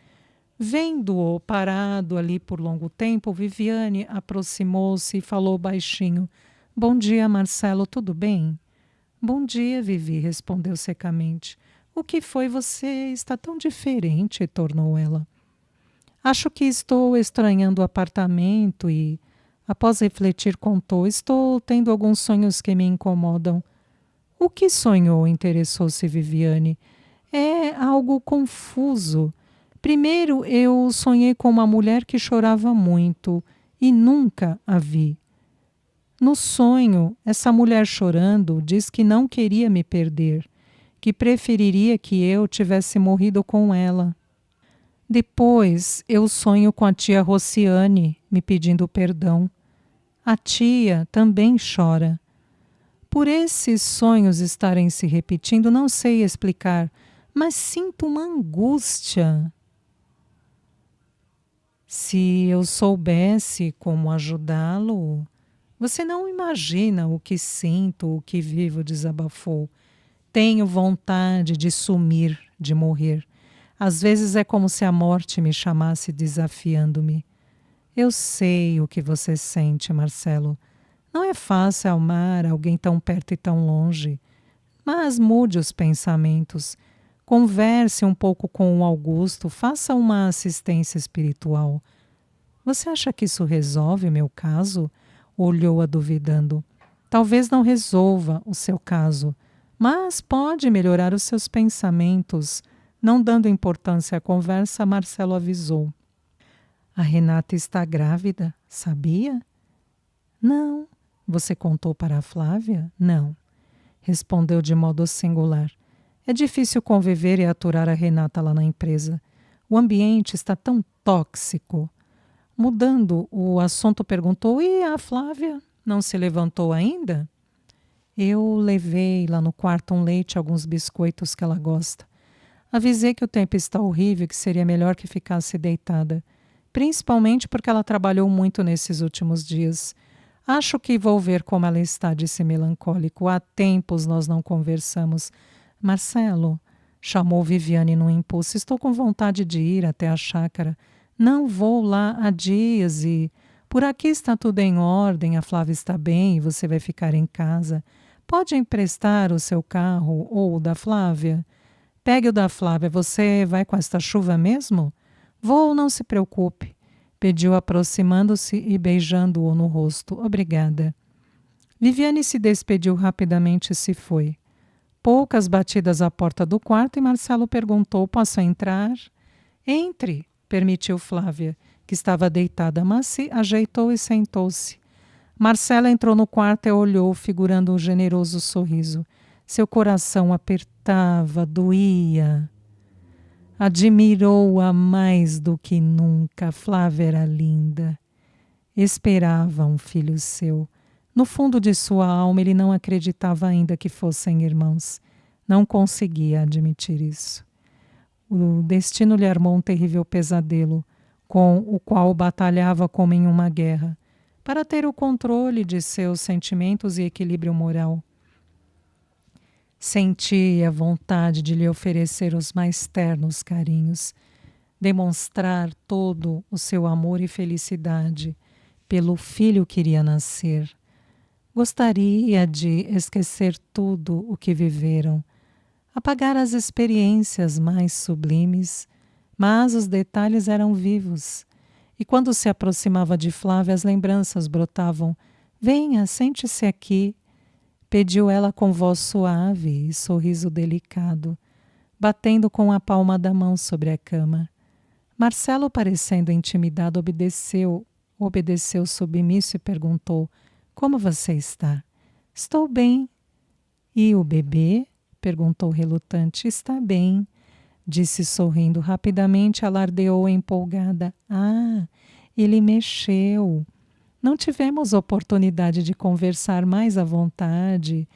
Vendo-o parado ali por longo tempo, Viviane aproximou-se e falou baixinho: Bom dia, Marcelo, tudo bem? Bom dia, Vivi, respondeu secamente. O que foi? Você está tão diferente, tornou ela. Acho que estou estranhando o apartamento e, após refletir, contou: Estou tendo alguns sonhos que me incomodam. O que sonhou? Interessou-se Viviane. É algo confuso. Primeiro, eu sonhei com uma mulher que chorava muito e nunca a vi. No sonho, essa mulher chorando diz que não queria me perder, que preferiria que eu tivesse morrido com ela. Depois, eu sonho com a tia Rociane me pedindo perdão. A tia também chora. Por esses sonhos estarem se repetindo, não sei explicar, mas sinto uma angústia. Se eu soubesse como ajudá-lo, você não imagina o que sinto, o que vivo, desabafou. Tenho vontade de sumir, de morrer. Às vezes é como se a morte me chamasse desafiando-me. Eu sei o que você sente, Marcelo. Não é fácil amar alguém tão perto e tão longe. Mas mude os pensamentos. Converse um pouco com o Augusto, faça uma assistência espiritual. Você acha que isso resolve meu caso? Olhou-a duvidando. Talvez não resolva o seu caso, mas pode melhorar os seus pensamentos. Não dando importância à conversa, Marcelo avisou. A Renata está grávida, sabia? Não. Você contou para a Flávia? Não. Respondeu de modo singular. É difícil conviver e aturar a Renata lá na empresa. O ambiente está tão tóxico. Mudando o assunto, perguntou: E a Flávia? Não se levantou ainda? Eu levei lá no quarto um leite e alguns biscoitos que ela gosta. Avisei que o tempo está horrível e que seria melhor que ficasse deitada. Principalmente porque ela trabalhou muito nesses últimos dias. Acho que vou ver como ela está, disse melancólico. Há tempos nós não conversamos. Marcelo, chamou Viviane num impulso. Estou com vontade de ir até a chácara. Não vou lá há dias e... Por aqui está tudo em ordem, a Flávia está bem e você vai ficar em casa. Pode emprestar o seu carro ou o da Flávia? Pegue o da Flávia, você vai com esta chuva mesmo? Vou, não se preocupe. Pediu aproximando-se e beijando-o no rosto. Obrigada. Viviane se despediu rapidamente e se foi. Poucas batidas à porta do quarto e Marcelo perguntou: Posso entrar? Entre, permitiu Flávia, que estava deitada, mas se ajeitou e sentou-se. Marcelo entrou no quarto e olhou, figurando um generoso sorriso. Seu coração apertava, doía. Admirou-a mais do que nunca. Flávia era linda. Esperava um filho seu. No fundo de sua alma, ele não acreditava ainda que fossem irmãos. Não conseguia admitir isso. O destino lhe armou um terrível pesadelo, com o qual batalhava como em uma guerra, para ter o controle de seus sentimentos e equilíbrio moral. Sentia vontade de lhe oferecer os mais ternos carinhos, demonstrar todo o seu amor e felicidade pelo filho que iria nascer. Gostaria de esquecer tudo o que viveram, apagar as experiências mais sublimes, mas os detalhes eram vivos. E quando se aproximava de Flávia, as lembranças brotavam. Venha, sente-se aqui. Pediu ela com voz suave e sorriso delicado, batendo com a palma da mão sobre a cama. Marcelo, parecendo intimidado, obedeceu submisso e perguntou: Como você está? Estou bem. E o bebê? Perguntou relutante. Está bem, disse sorrindo. Rapidamente alardeou empolgada. Ah, ele mexeu. Não tivemos oportunidade de conversar mais à vontade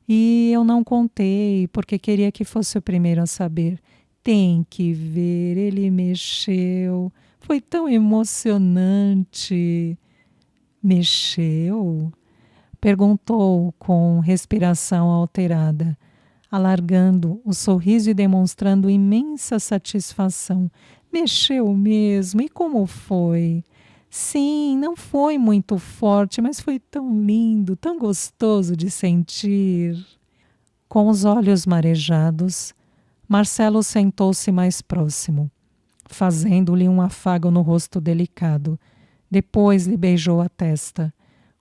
e eu não contei porque queria que fosse o primeiro a saber. Tem que ver, ele mexeu. Foi tão emocionante. Mexeu? Perguntou com respiração alterada, alargando o sorriso e demonstrando imensa satisfação. Mexeu mesmo? E como foi? Sim, não foi muito forte, mas foi tão lindo, tão gostoso de sentir. Com os olhos marejados, Marcelo sentou-se mais próximo, fazendo-lhe um afago no rosto delicado. Depois lhe beijou a testa.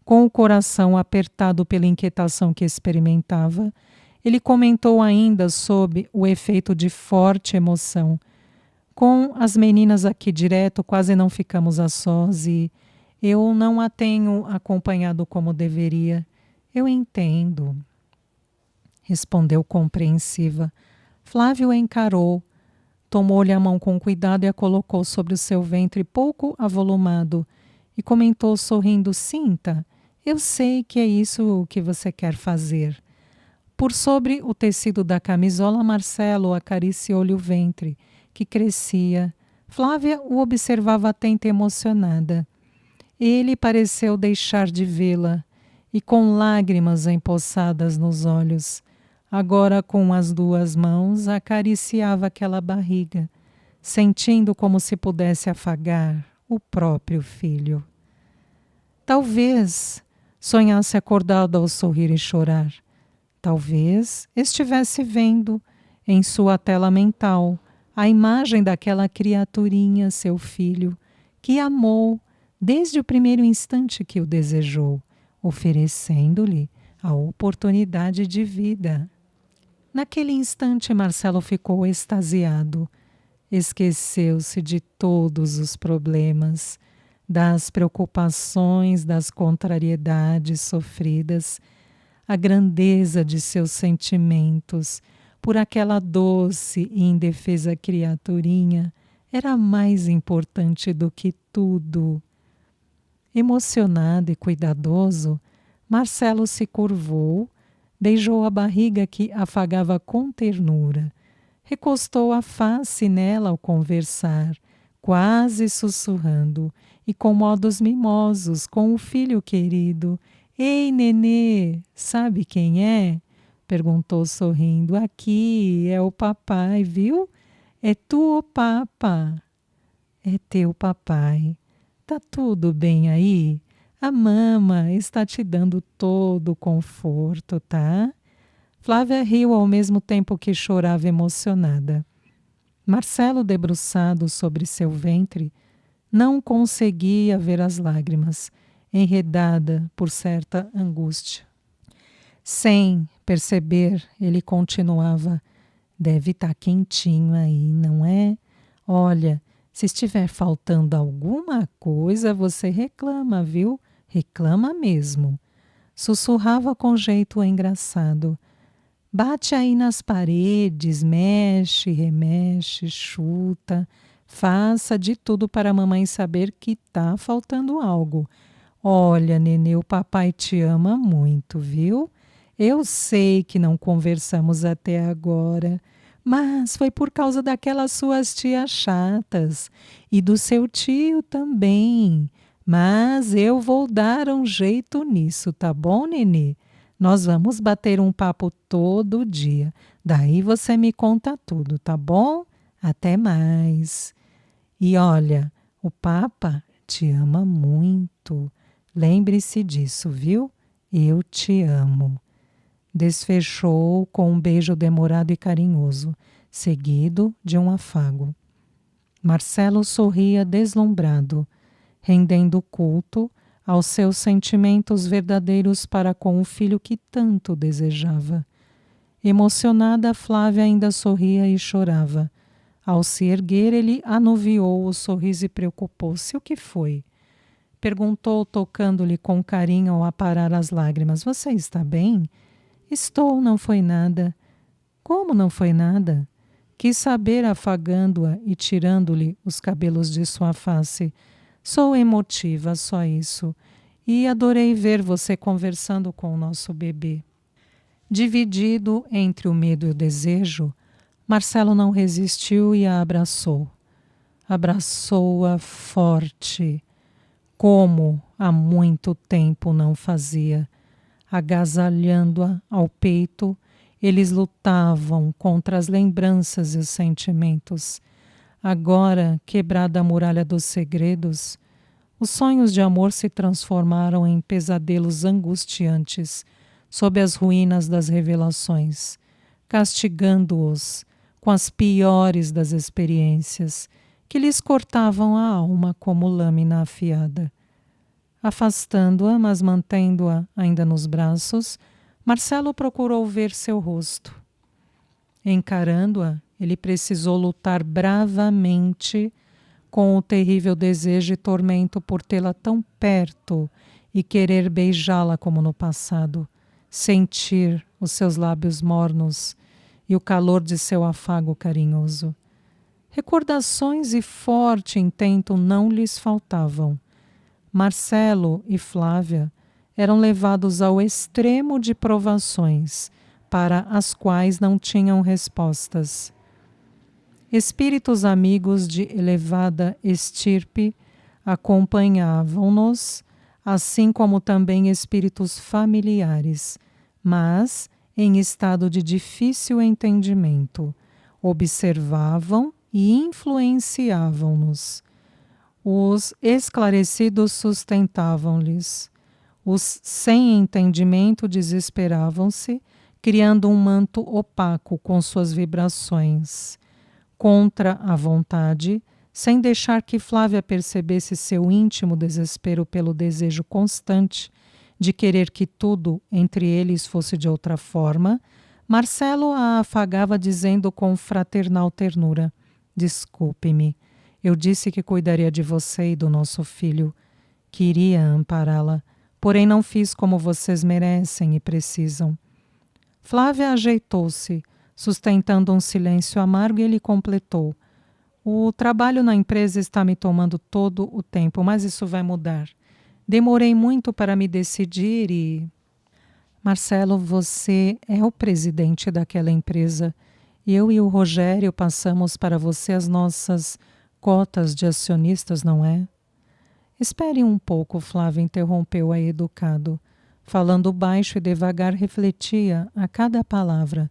Com o coração apertado pela inquietação que experimentava, ele comentou ainda sob o efeito de forte emoção. Com as meninas aqui direto, quase não ficamos a sós e eu não a tenho acompanhado como deveria. Eu entendo, respondeu compreensiva. Flávio a encarou, tomou-lhe a mão com cuidado e a colocou sobre o seu ventre pouco avolumado e comentou sorrindo: Sinta, eu sei que é isso que você quer fazer. Por sobre o tecido da camisola, Marcelo acariciou-lhe o ventre, que crescia. Flávia o observava atenta e emocionada. Ele pareceu deixar de vê-la e com lágrimas empoçadas nos olhos. Agora, com as duas mãos, acariciava aquela barriga, sentindo como se pudesse afagar o próprio filho. Talvez sonhasse acordado ao sorrir e chorar. Talvez estivesse vendo, em sua tela mental, a imagem daquela criaturinha, seu filho, que amou desde o primeiro instante que o desejou, oferecendo-lhe a oportunidade de vida. Naquele instante, Marcelo ficou extasiado. Esqueceu-se de todos os problemas, das preocupações, das contrariedades sofridas, a grandeza de seus sentimentos por aquela doce e indefesa criaturinha era mais importante do que tudo. Emocionado e cuidadoso, Marcelo se curvou, beijou a barriga que afagava com ternura, recostou a face nela ao conversar, quase sussurrando, e com modos mimosos, com o filho querido. Ei, nenê, sabe quem é? Perguntou sorrindo. Aqui é o papai, viu? É tu, o papa. É teu papai. Tá tudo bem aí? A mama está te dando todo o conforto, tá? Flávia riu ao mesmo tempo que chorava emocionada. Marcelo, debruçado sobre seu ventre, não conseguia ver as lágrimas, enredada por certa angústia. Sem perceber, ele continuava: deve estar quentinho aí, não é? Olha, se estiver faltando alguma coisa, você reclama, viu? Reclama mesmo. Sussurrava com jeito engraçado. Bate aí nas paredes, mexe, remexe, chuta. Faça de tudo para a mamãe saber que tá faltando algo. Olha, nenê, o papai te ama muito, viu? Eu sei que não conversamos até agora, mas foi por causa daquelas suas tias chatas e do seu tio também. Mas eu vou dar um jeito nisso, tá bom, nenê? Nós vamos bater um papo todo dia. Daí você me conta tudo, tá bom? Até mais. E olha, o Papa te ama muito. Lembre-se disso, viu? Eu te amo. Desfechou com um beijo demorado e carinhoso, seguido de um afago. Marcelo sorria deslumbrado, rendendo culto aos seus sentimentos verdadeiros para com o filho que tanto desejava. Emocionada, Flávia ainda sorria e chorava. Ao se erguer, ele anuviou o sorriso e preocupou-se. O que foi? Perguntou, tocando-lhe com carinho ao aparar as lágrimas. Você está bem? Estou, não foi nada. Como não foi nada? Quis saber, afagando-a e tirando-lhe os cabelos de sua face. Sou emotiva, só isso. e adorei ver você conversando com o nosso bebê. Dividido entre o medo e o desejo, Marcelo não resistiu e a abraçou. Abraçou-a forte, como há muito tempo não fazia. Agasalhando-a ao peito, eles lutavam contra as lembranças e os sentimentos. Agora, quebrada a muralha dos segredos, os sonhos de amor se transformaram em pesadelos angustiantes sob as ruínas das revelações, castigando-os com as piores das experiências que lhes cortavam a alma como lâmina afiada. Afastando-a, mas mantendo-a ainda nos braços, Marcelo procurou ver seu rosto. Encarando-a, ele precisou lutar bravamente com o terrível desejo e tormento por tê-la tão perto e querer beijá-la como no passado, sentir os seus lábios mornos e o calor de seu afago carinhoso. Recordações e forte intento não lhes faltavam. Marcelo e Flávia eram levados ao extremo de provações, para as quais não tinham respostas. Espíritos amigos de elevada estirpe acompanhavam-nos, assim como também espíritos familiares, mas em estado de difícil entendimento. Observavam e influenciavam-nos. Os esclarecidos sustentavam-lhes. Os sem entendimento desesperavam-se, criando um manto opaco com suas vibrações. Contra a vontade, sem deixar que Flávia percebesse seu íntimo desespero pelo desejo constante de querer que tudo entre eles fosse de outra forma, Marcelo a afagava dizendo com fraternal ternura: "Desculpe-me, eu disse que cuidaria de você e do nosso filho. Queria ampará-la, porém não fiz como vocês merecem e precisam." Flávia ajeitou-se, sustentando um silêncio amargo, e ele completou: "O trabalho na empresa está me tomando todo o tempo, mas isso vai mudar. Demorei muito para me decidir e..." "Marcelo, você é o presidente daquela empresa. Eu e o Rogério passamos para você as nossas cotas de acionistas, não é?" "Espere um pouco", Flávia interrompeu-a educado. Falando baixo e devagar, refletia a cada palavra.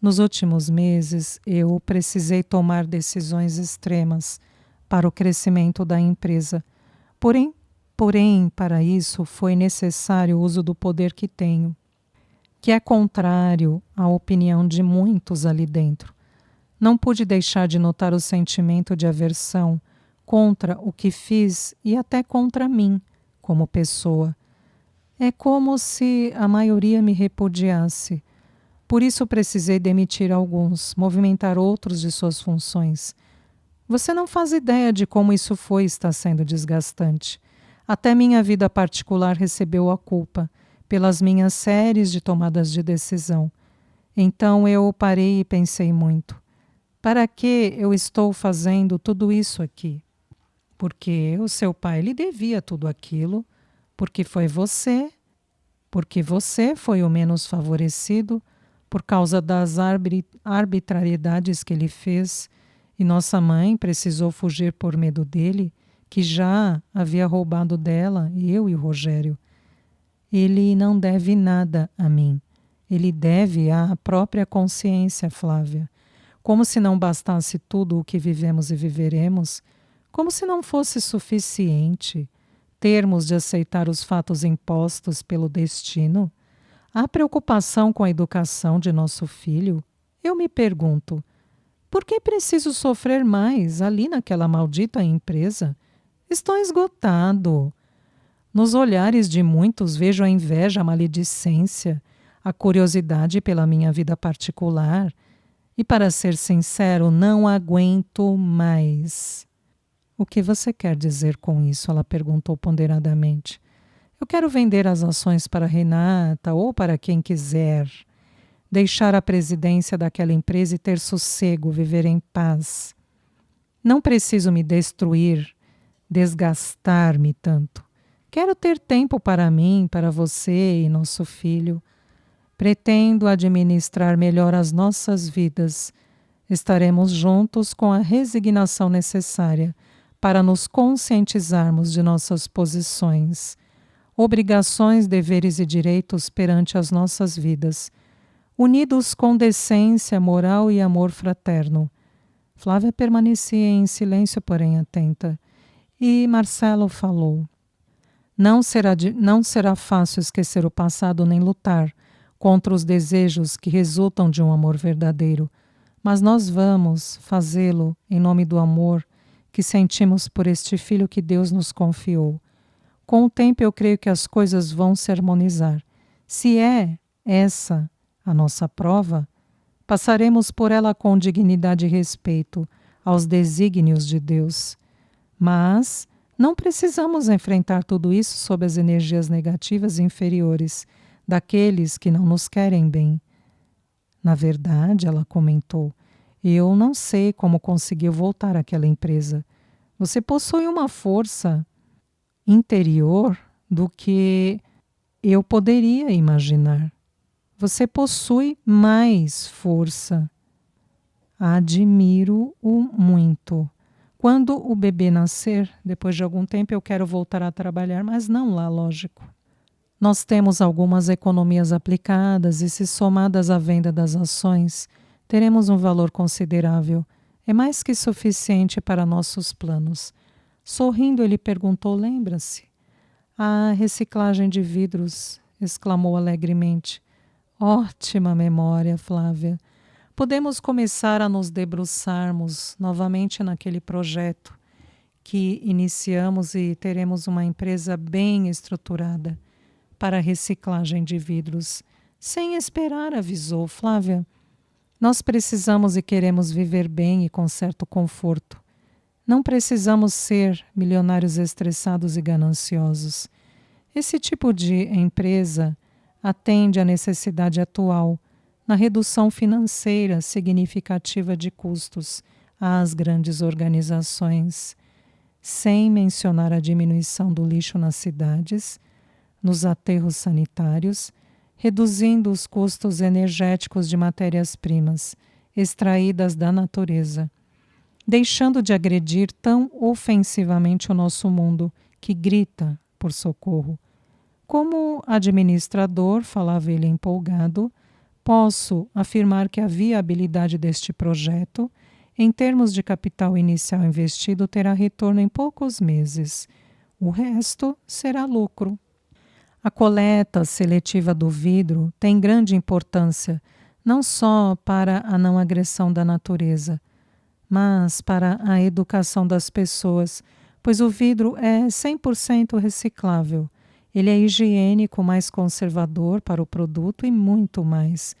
"Nos últimos meses, eu precisei tomar decisões extremas para o crescimento da empresa. Porém, para isso foi necessário o uso do poder que tenho, que é contrário à opinião de muitos ali dentro. Não pude deixar de notar o sentimento de aversão contra o que fiz e até contra mim, como pessoa. É como se a maioria me repudiasse. Por isso precisei demitir alguns, movimentar outros de suas funções. Você não faz ideia de como isso foi e está sendo desgastante. Até minha vida particular recebeu a culpa pelas minhas séries de tomadas de decisão. Então eu parei e pensei muito. Para que eu estou fazendo tudo isso aqui? Porque o seu pai lhe devia tudo aquilo, porque você foi o menos favorecido, por causa das arbitrariedades que ele fez, e nossa mãe precisou fugir por medo dele, que já havia roubado dela, eu e o Rogério. Ele não deve nada a mim. Ele deve à própria consciência, Flávia. Como se não bastasse tudo o que vivemos e viveremos, como se não fosse suficiente termos de aceitar os fatos impostos pelo destino, a preocupação com a educação de nosso filho. Eu me pergunto, por que preciso sofrer mais ali naquela maldita empresa? Estou esgotado. Nos olhares de muitos vejo a inveja, a maledicência, a curiosidade pela minha vida particular. E, para ser sincero, não aguento mais." "O que você quer dizer com isso?" ela perguntou ponderadamente. "Eu quero vender as ações para Renata ou para quem quiser. Deixar a presidência daquela empresa e ter sossego, viver em paz. Não preciso me destruir, desgastar-me tanto. Quero ter tempo para mim, para você e nosso filho. Pretendo administrar melhor as nossas vidas. Estaremos juntos com a resignação necessária para nos conscientizarmos de nossas posições, obrigações, deveres e direitos perante as nossas vidas, unidos com decência, moral e amor fraterno. Flávia permanecia em silêncio, porém atenta. E Marcelo falou: não será fácil esquecer o passado nem lutar contra os desejos que resultam de um amor verdadeiro, mas nós vamos fazê-lo em nome do amor que sentimos por este filho que Deus nos confiou. Com o tempo eu creio que as coisas vão se harmonizar. Se é essa a nossa prova, passaremos por ela com dignidade e respeito aos desígnios de Deus. Mas não precisamos enfrentar tudo isso sob as energias negativas e inferiores daqueles que não nos querem bem. Na verdade, ela comentou, eu não sei como conseguiu voltar àquela empresa. Você possui uma força interior do que eu poderia imaginar. Você possui mais força. Admiro-o muito. Quando o bebê nascer, depois de algum tempo, eu quero voltar a trabalhar, mas não lá, lógico. Nós temos algumas economias aplicadas e, se somadas à venda das ações, teremos um valor considerável. É mais que suficiente para nossos planos. Sorrindo, ele perguntou: lembra-se? Ah, reciclagem de vidros, exclamou alegremente. Ótima memória, Flávia. Podemos começar a nos debruçarmos novamente naquele projeto que iniciamos e teremos uma empresa bem estruturada para a reciclagem de vidros. Sem esperar, avisou Flávia. Nós precisamos e queremos viver bem e com certo conforto. Não precisamos ser milionários estressados e gananciosos. Esse tipo de empresa atende à necessidade atual na redução financeira significativa de custos às grandes organizações, sem mencionar a diminuição do lixo nas cidades, nos aterros sanitários, reduzindo os custos energéticos de matérias-primas extraídas da natureza, deixando de agredir tão ofensivamente o nosso mundo que grita por socorro. Como administrador, falava ele empolgado, posso afirmar que a viabilidade deste projeto, em termos de capital inicial investido, terá retorno em poucos meses. O resto será lucro. A coleta seletiva do vidro tem grande importância, não só para a não agressão da natureza, mas para a educação das pessoas, pois o vidro é 100% reciclável. Ele é higiênico, mais conservador para o produto e muito mais.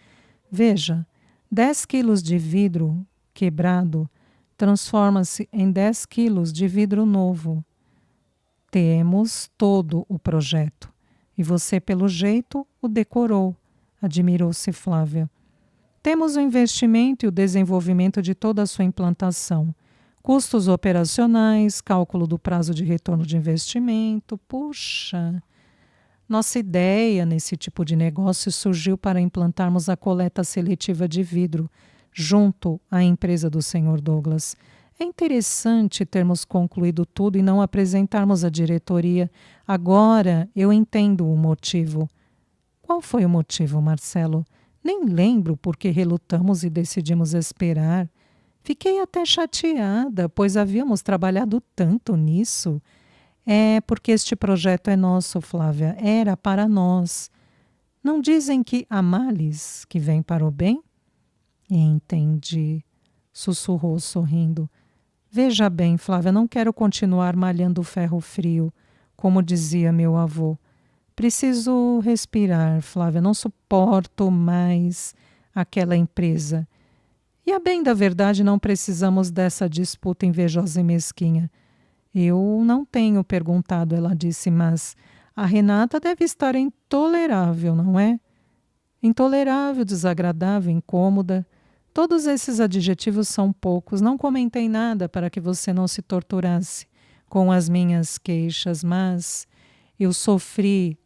Veja, 10 quilos de vidro quebrado transforma-se em 10 quilos de vidro novo. Temos todo o projeto. E você, pelo jeito, o decorou, admirou-se Flávia. Temos o investimento e o desenvolvimento de toda a sua implantação. Custos operacionais, cálculo do prazo de retorno de investimento. Puxa! Nossa ideia nesse tipo de negócio surgiu para implantarmos a coleta seletiva de vidro junto à empresa do Sr. Douglas. É interessante termos concluído tudo e não apresentarmos à diretoria. Agora eu entendo o motivo. Qual foi o motivo, Marcelo? Nem lembro por que relutamos e decidimos esperar. Fiquei até chateada, pois havíamos trabalhado tanto nisso. É porque este projeto é nosso, Flávia. Era para nós. Não dizem que há males que vêm para o bem? Entendi, sussurrou sorrindo. Veja bem, Flávia, não quero continuar malhando o ferro frio, como dizia meu avô. Preciso respirar, Flávia, não suporto mais aquela empresa. E a bem da verdade, não precisamos dessa disputa invejosa e mesquinha. Eu não tenho perguntado, ela disse, mas a Renata deve estar intolerável, não é? Intolerável, desagradável, incômoda. Todos esses adjetivos são poucos. Não comentei nada para que você não se torturasse com as minhas queixas, mas Eu sofri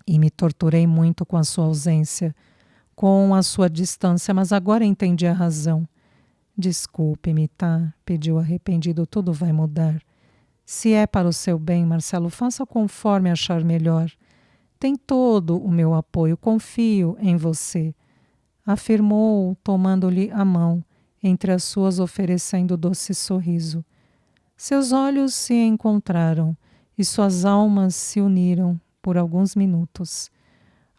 e me torturei muito com a sua ausência, com a sua distância, mas agora entendi a razão. Desculpe-me, tá? Pediu arrependido. Tudo vai mudar. Se é para o seu bem, Marcelo, faça conforme achar melhor. Tem todo o meu apoio. Confio em você. Afirmou, tomando-lhe a mão, entre as suas oferecendo doce sorriso. Seus olhos se encontraram e suas almas se uniram por alguns minutos.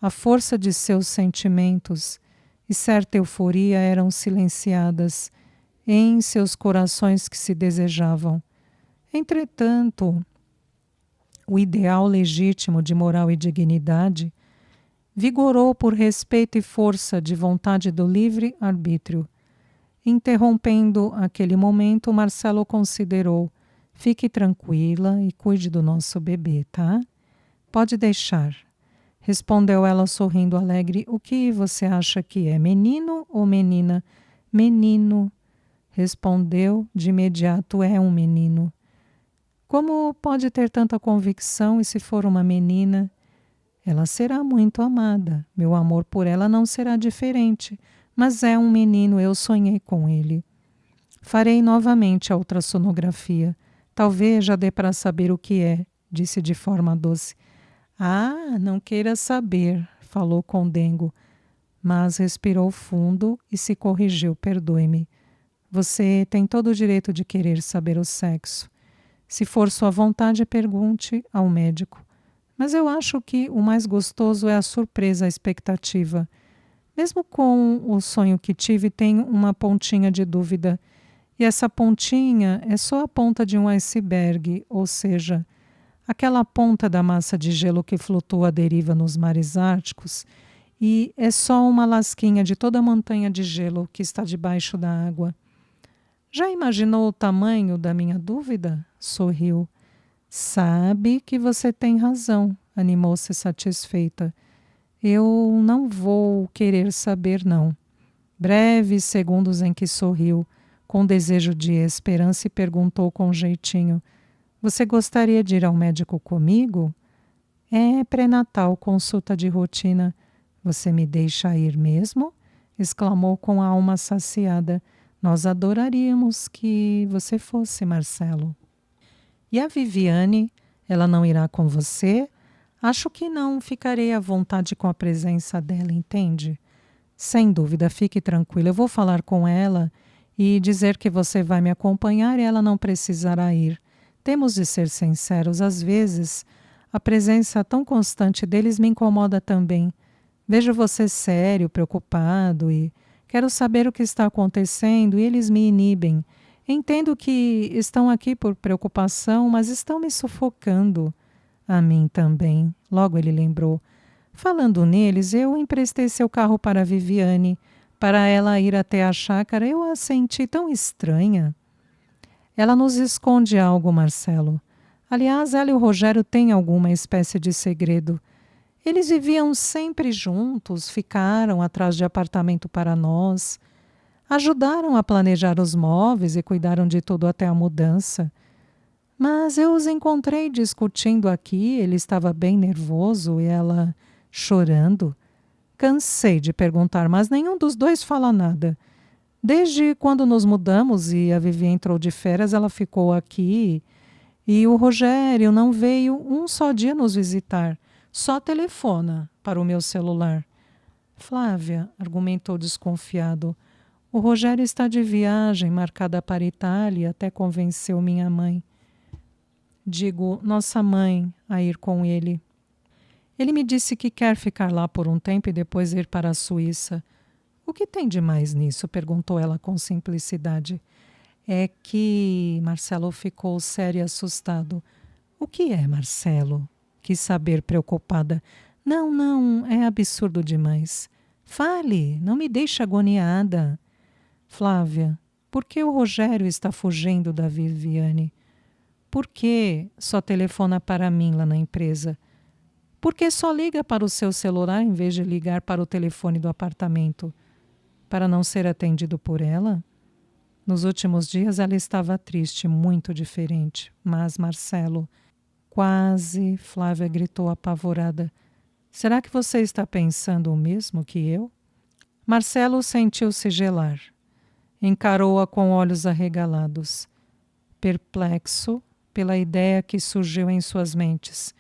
A força de seus sentimentos e certa euforia eram silenciadas em seus corações que se desejavam. Entretanto, o ideal legítimo de moral e dignidade vigorou por respeito e força de vontade do livre arbítrio. Interrompendo aquele momento, Marcelo considerou: fique tranquila e cuide do nosso bebê, tá? Pode deixar. Respondeu ela sorrindo alegre. O que você acha que é, menino ou menina? Menino. Respondeu de imediato: é um menino. Como pode ter tanta convicção e se for uma menina? Ela será muito amada. Meu amor por ela não será diferente. Mas é um menino, eu sonhei com ele. Farei novamente a ultrassonografia. Talvez já dê para saber o que é, disse de forma doce. Ah, não queira saber, falou com dengo, mas respirou fundo e se corrigiu. Perdoe-me. Você tem todo o direito de querer saber o sexo. Se for sua vontade, pergunte ao médico. Mas eu acho que o mais gostoso é a surpresa, a expectativa. Mesmo com o sonho que tive, tenho uma pontinha de dúvida. E essa pontinha é só a ponta de um iceberg, ou seja, aquela ponta da massa de gelo que flutua à deriva nos mares árticos, e é só uma lasquinha de toda a montanha de gelo que está debaixo da água. Já imaginou o tamanho da minha dúvida? Sorriu. Sabe que você tem razão, animou-se satisfeita. Eu não vou querer saber, não. Breves segundos em que sorriu, com desejo de esperança, e perguntou com jeitinho: você gostaria de ir ao médico comigo? É pré-natal, consulta de rotina. Você me deixa ir mesmo? Exclamou com a alma saciada. Nós adoraríamos que você fosse, Marcelo. E a Viviane, ela não irá com você? Acho que não, ficarei à vontade com a presença dela, entende? Sem dúvida, fique tranquila. Eu vou falar com ela e dizer que você vai me acompanhar e ela não precisará ir. Temos de ser sinceros, às vezes a presença tão constante deles me incomoda também. Vejo você sério, preocupado e quero saber o que está acontecendo e eles me inibem. Entendo que estão aqui por preocupação, mas estão me sufocando. A mim também. Logo ele lembrou. Falando neles, eu emprestei seu carro para a Viviane, para ela ir até a chácara. Eu a senti tão estranha. Ela nos esconde algo, Marcelo. Aliás, ela e o Rogério têm alguma espécie de segredo. Eles viviam sempre juntos, ficaram atrás de apartamento para nós, ajudaram a planejar os móveis e cuidaram de tudo até a mudança. Mas eu os encontrei discutindo aqui, ele estava bem nervoso e ela chorando. Cansei de perguntar, mas nenhum dos dois fala nada. Desde quando nos mudamos e a Vivi entrou de férias, ela ficou aqui e o Rogério não veio um só dia nos visitar. Só telefona para o meu celular. Flávia, argumentou desconfiado, o Rogério está de viagem marcada para a Itália, até convenceu minha mãe. Digo, nossa mãe, a ir com ele. Ele me disse que quer ficar lá por um tempo e depois ir para a Suíça. O que tem de mais nisso? Perguntou ela com simplicidade. É que Marcelo ficou sério e assustado. O que é, Marcelo? Quis saber, preocupada. Não, não, é absurdo demais. Fale, não me deixe agoniada. Flávia, por que o Rogério está fugindo da Viviane? Por que só telefona para mim lá na empresa? Por que só liga para o seu celular em vez de ligar para o telefone do apartamento? Para não ser atendido por ela? Nos últimos dias ela estava triste, muito diferente. Mas, Marcelo, Quase, Flávia gritou apavorada. Será que você está pensando o mesmo que eu? Marcelo sentiu-se gelar. Encarou-a com olhos arregalados, perplexo pela ideia que surgiu em suas mentes.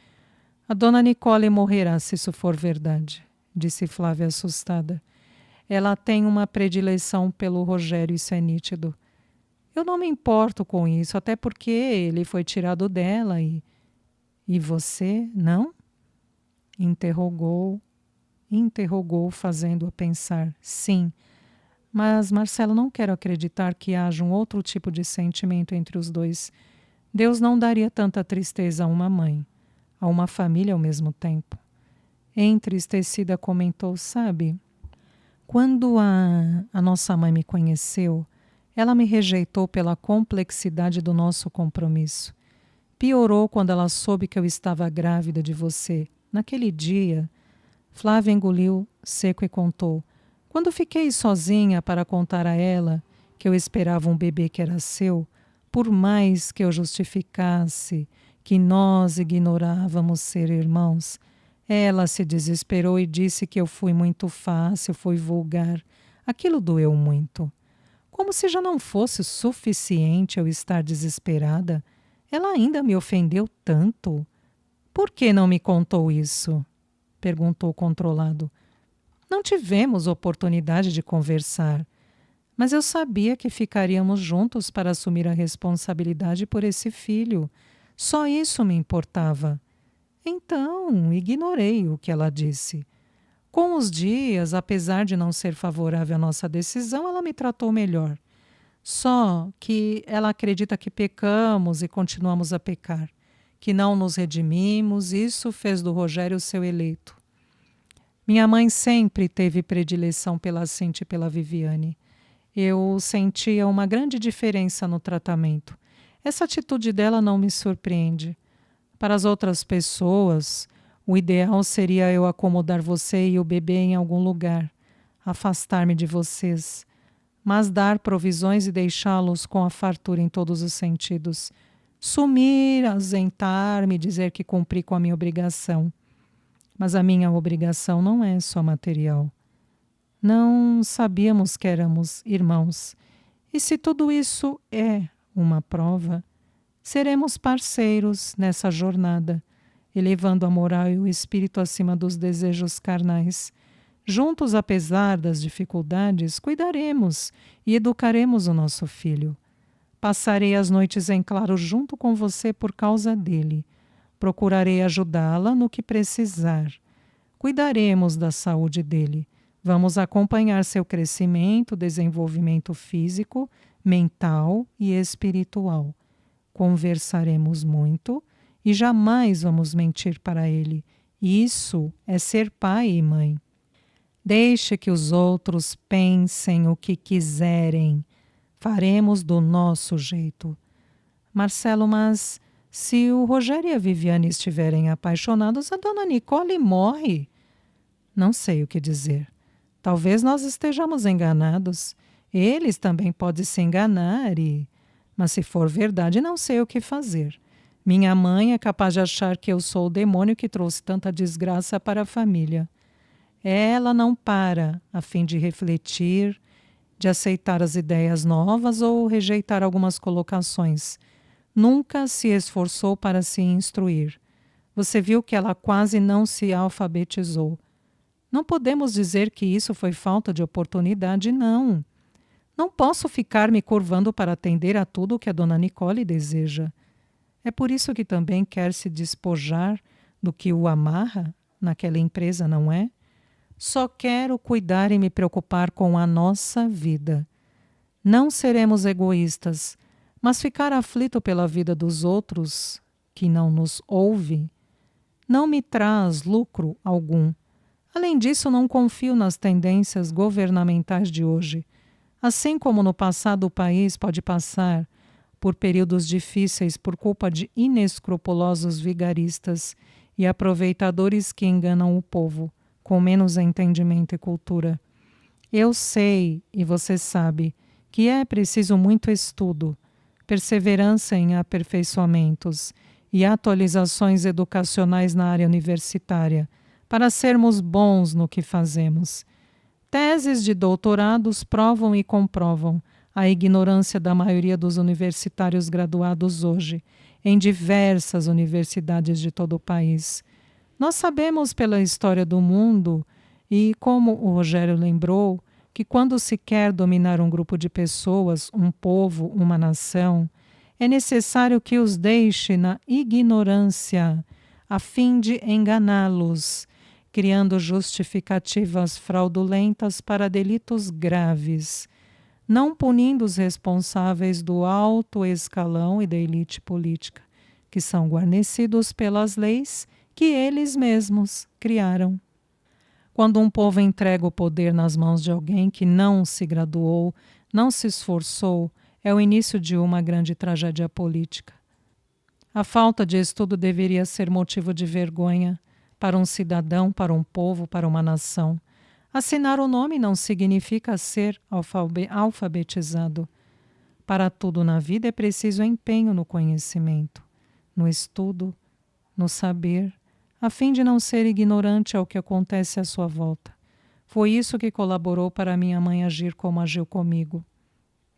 A dona Nicole morrerá se isso for verdade, disse Flávia assustada. Ela tem uma predileção pelo Rogério, isso é nítido. Eu não me importo com isso, até porque ele foi tirado dela e... E você, não? Interrogou, fazendo-a pensar. Sim, mas Marcelo, não quero acreditar que haja um outro tipo de sentimento entre os dois. Deus não daria tanta tristeza a uma mãe, a uma família ao mesmo tempo. Entristecida comentou, sabe, quando a nossa mãe me conheceu, ela me rejeitou pela complexidade do nosso compromisso. Piorou quando ela soube que eu estava grávida de você. Naquele dia, Flávia engoliu seco e contou. Quando fiquei sozinha para contar a ela que eu esperava um bebê que era seu, por mais que eu justificasse que nós ignorávamos ser irmãos, ela se desesperou e disse que eu fui muito fácil, fui vulgar. Aquilo doeu muito. Como se já não fosse suficiente eu estar desesperada, ela ainda me ofendeu tanto. Por que não me contou isso? Perguntou controlado. Não tivemos oportunidade de conversar, mas eu sabia que ficaríamos juntos para assumir a responsabilidade por esse filho. Só isso me importava. Então, ignorei o que ela disse. Com os dias, apesar de não ser favorável à nossa decisão, ela me tratou melhor. Só que ela acredita que pecamos e continuamos a pecar, que não nos redimimos, isso fez do Rogério seu eleito. Minha mãe sempre teve predileção pela Cintia e pela Viviane. Eu sentia uma grande diferença no tratamento. Essa atitude dela não me surpreende. Para as outras pessoas, o ideal seria eu acomodar você e o bebê em algum lugar, afastar-me de vocês, mas dar provisões e deixá-los com a fartura em todos os sentidos. Sumir, ausentar-me, dizer que cumpri com a minha obrigação. Mas a minha obrigação não é só material. Não sabíamos que éramos irmãos. E se tudo isso é uma prova, seremos parceiros nessa jornada, elevando a moral e o espírito acima dos desejos carnais. Juntos, apesar das dificuldades, cuidaremos e educaremos o nosso filho. Passarei as noites em claro junto com você por causa dele. Procurarei ajudá-la no que precisar. Cuidaremos da saúde dele. Vamos acompanhar seu crescimento, desenvolvimento físico, mental e espiritual. Conversaremos muito e jamais vamos mentir para ele. Isso é ser pai e mãe. Deixe que os outros pensem o que quiserem. Faremos do nosso jeito. Marcelo, mas se o Rogério e a Viviane estiverem apaixonados, a dona Nicole morre. Não sei o que dizer. Talvez nós estejamos enganados. Eles também podem se enganar e... Mas se for verdade, não sei o que fazer. Minha mãe é capaz de achar que eu sou o demônio que trouxe tanta desgraça para a família. Ela não para a fim de refletir, de aceitar as ideias novas ou rejeitar algumas colocações. Nunca se esforçou para se instruir. Você viu que ela quase não se alfabetizou. Não podemos dizer que isso foi falta de oportunidade, não. Não posso ficar me curvando para atender a tudo o que a dona Nicole deseja. É por isso que também quer se despojar do que o amarra naquela empresa, não é? Só quero cuidar e me preocupar com a nossa vida. Não seremos egoístas, mas ficar aflito pela vida dos outros, que não nos ouve, não me traz lucro algum. Além disso, não confio nas tendências governamentais de hoje. Assim como no passado o país pode passar por períodos difíceis por culpa de inescrupulosos vigaristas e aproveitadores que enganam o povo, com menos entendimento e cultura. Eu sei, e você sabe, que é preciso muito estudo, perseverança em aperfeiçoamentos e atualizações educacionais na área universitária, para sermos bons no que fazemos. Teses de doutorados provam e comprovam a ignorância da maioria dos universitários graduados hoje, em diversas universidades de todo o país. Nós sabemos pela história do mundo, e como o Rogério lembrou, que quando se quer dominar um grupo de pessoas, um povo, uma nação, é necessário que os deixe na ignorância, a fim de enganá-los, criando justificativas fraudulentas para delitos graves, não punindo os responsáveis do alto escalão e da elite política, que são guarnecidos pelas leis que eles mesmos criaram. Quando um povo entrega o poder nas mãos de alguém que não se graduou, não se esforçou, é o início de uma grande tragédia política. A falta de estudo deveria ser motivo de vergonha para um cidadão, para um povo, para uma nação. Assinar o nome não significa ser alfabetizado. Para tudo na vida é preciso empenho no conhecimento, no estudo, no saber, a fim de não ser ignorante ao que acontece à sua volta. Foi isso que colaborou para minha mãe agir como agiu comigo.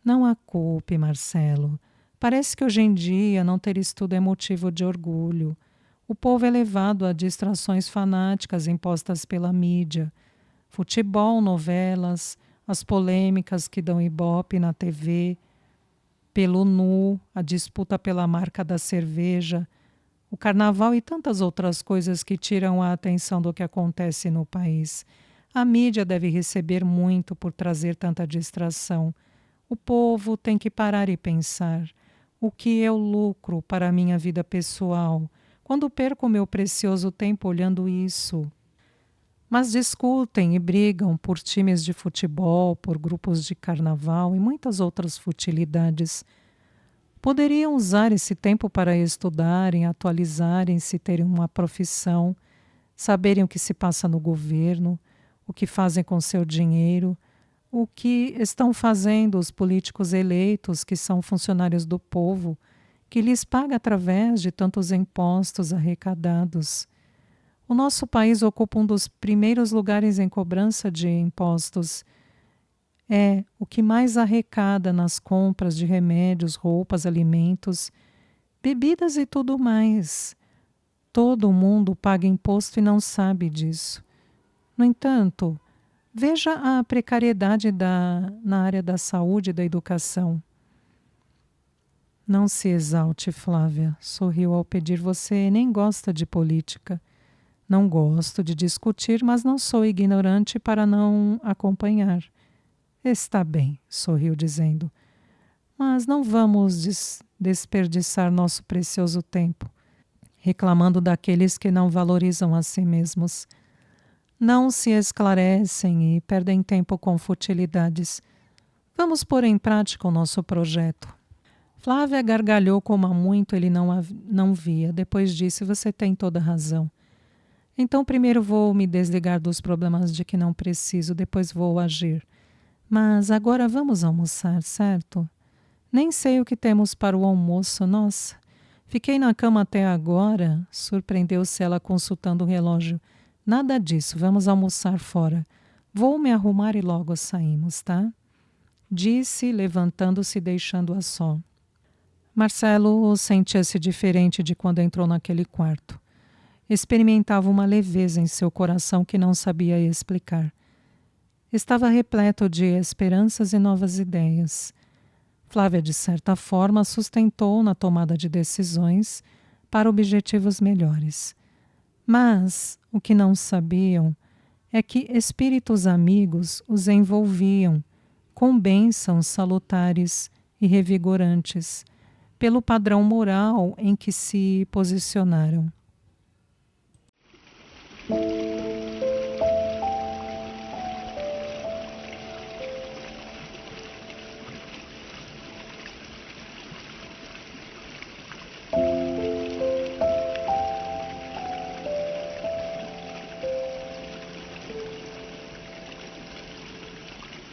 Não a culpe, Marcelo. Parece que hoje em dia não ter estudo é motivo de orgulho. O povo é levado a distrações fanáticas impostas pela mídia. Futebol, novelas, as polêmicas que dão ibope na TV, pelo nu, a disputa pela marca da cerveja, o carnaval e tantas outras coisas que tiram a atenção do que acontece no país. A mídia deve receber muito por trazer tanta distração. O povo tem que parar e pensar: o que eu lucro para a minha vida pessoal quando perco meu precioso tempo olhando isso? Mas discutem e brigam por times de futebol, por grupos de carnaval e muitas outras futilidades. Poderiam usar esse tempo para estudarem, atualizarem-se, terem uma profissão, saberem o que se passa no governo, o que fazem com seu dinheiro, o que estão fazendo os políticos eleitos, que são funcionários do povo, que lhes paga através de tantos impostos arrecadados. O nosso país ocupa um dos primeiros lugares em cobrança de impostos. É o que mais arrecada nas compras de remédios, roupas, alimentos, bebidas e tudo mais. Todo mundo paga imposto e não sabe disso. No entanto, veja a precariedade na área da saúde e da educação. Não se exalte, Flávia, sorriu ao pedir. Você nem gosta de política. Não gosto de discutir, mas não sou ignorante para não acompanhar. Está bem, sorriu dizendo, mas não vamos desperdiçar nosso precioso tempo, reclamando daqueles que não valorizam a si mesmos. Não se esclarecem e perdem tempo com futilidades. Vamos pôr em prática o nosso projeto. Flávia gargalhou como há muito ele não via. Depois disse: você tem toda a razão. Então primeiro vou me desligar dos problemas de que não preciso, depois vou agir. Mas agora vamos almoçar, certo? Nem sei o que temos para o almoço, nossa. Fiquei na cama até agora, surpreendeu-se ela consultando o relógio. Nada disso, vamos almoçar fora. Vou me arrumar e logo saímos, tá? Disse, levantando-se e deixando-a só. Marcelo sentia-se diferente de quando entrou naquele quarto. Experimentava uma leveza em seu coração que não sabia explicar. Estava repleto de esperanças e novas ideias. Flávia, de certa forma, sustentou na tomada de decisões para objetivos melhores. Mas o que não sabiam é que espíritos amigos os envolviam com bênçãos salutares e revigorantes, pelo padrão moral em que se posicionaram.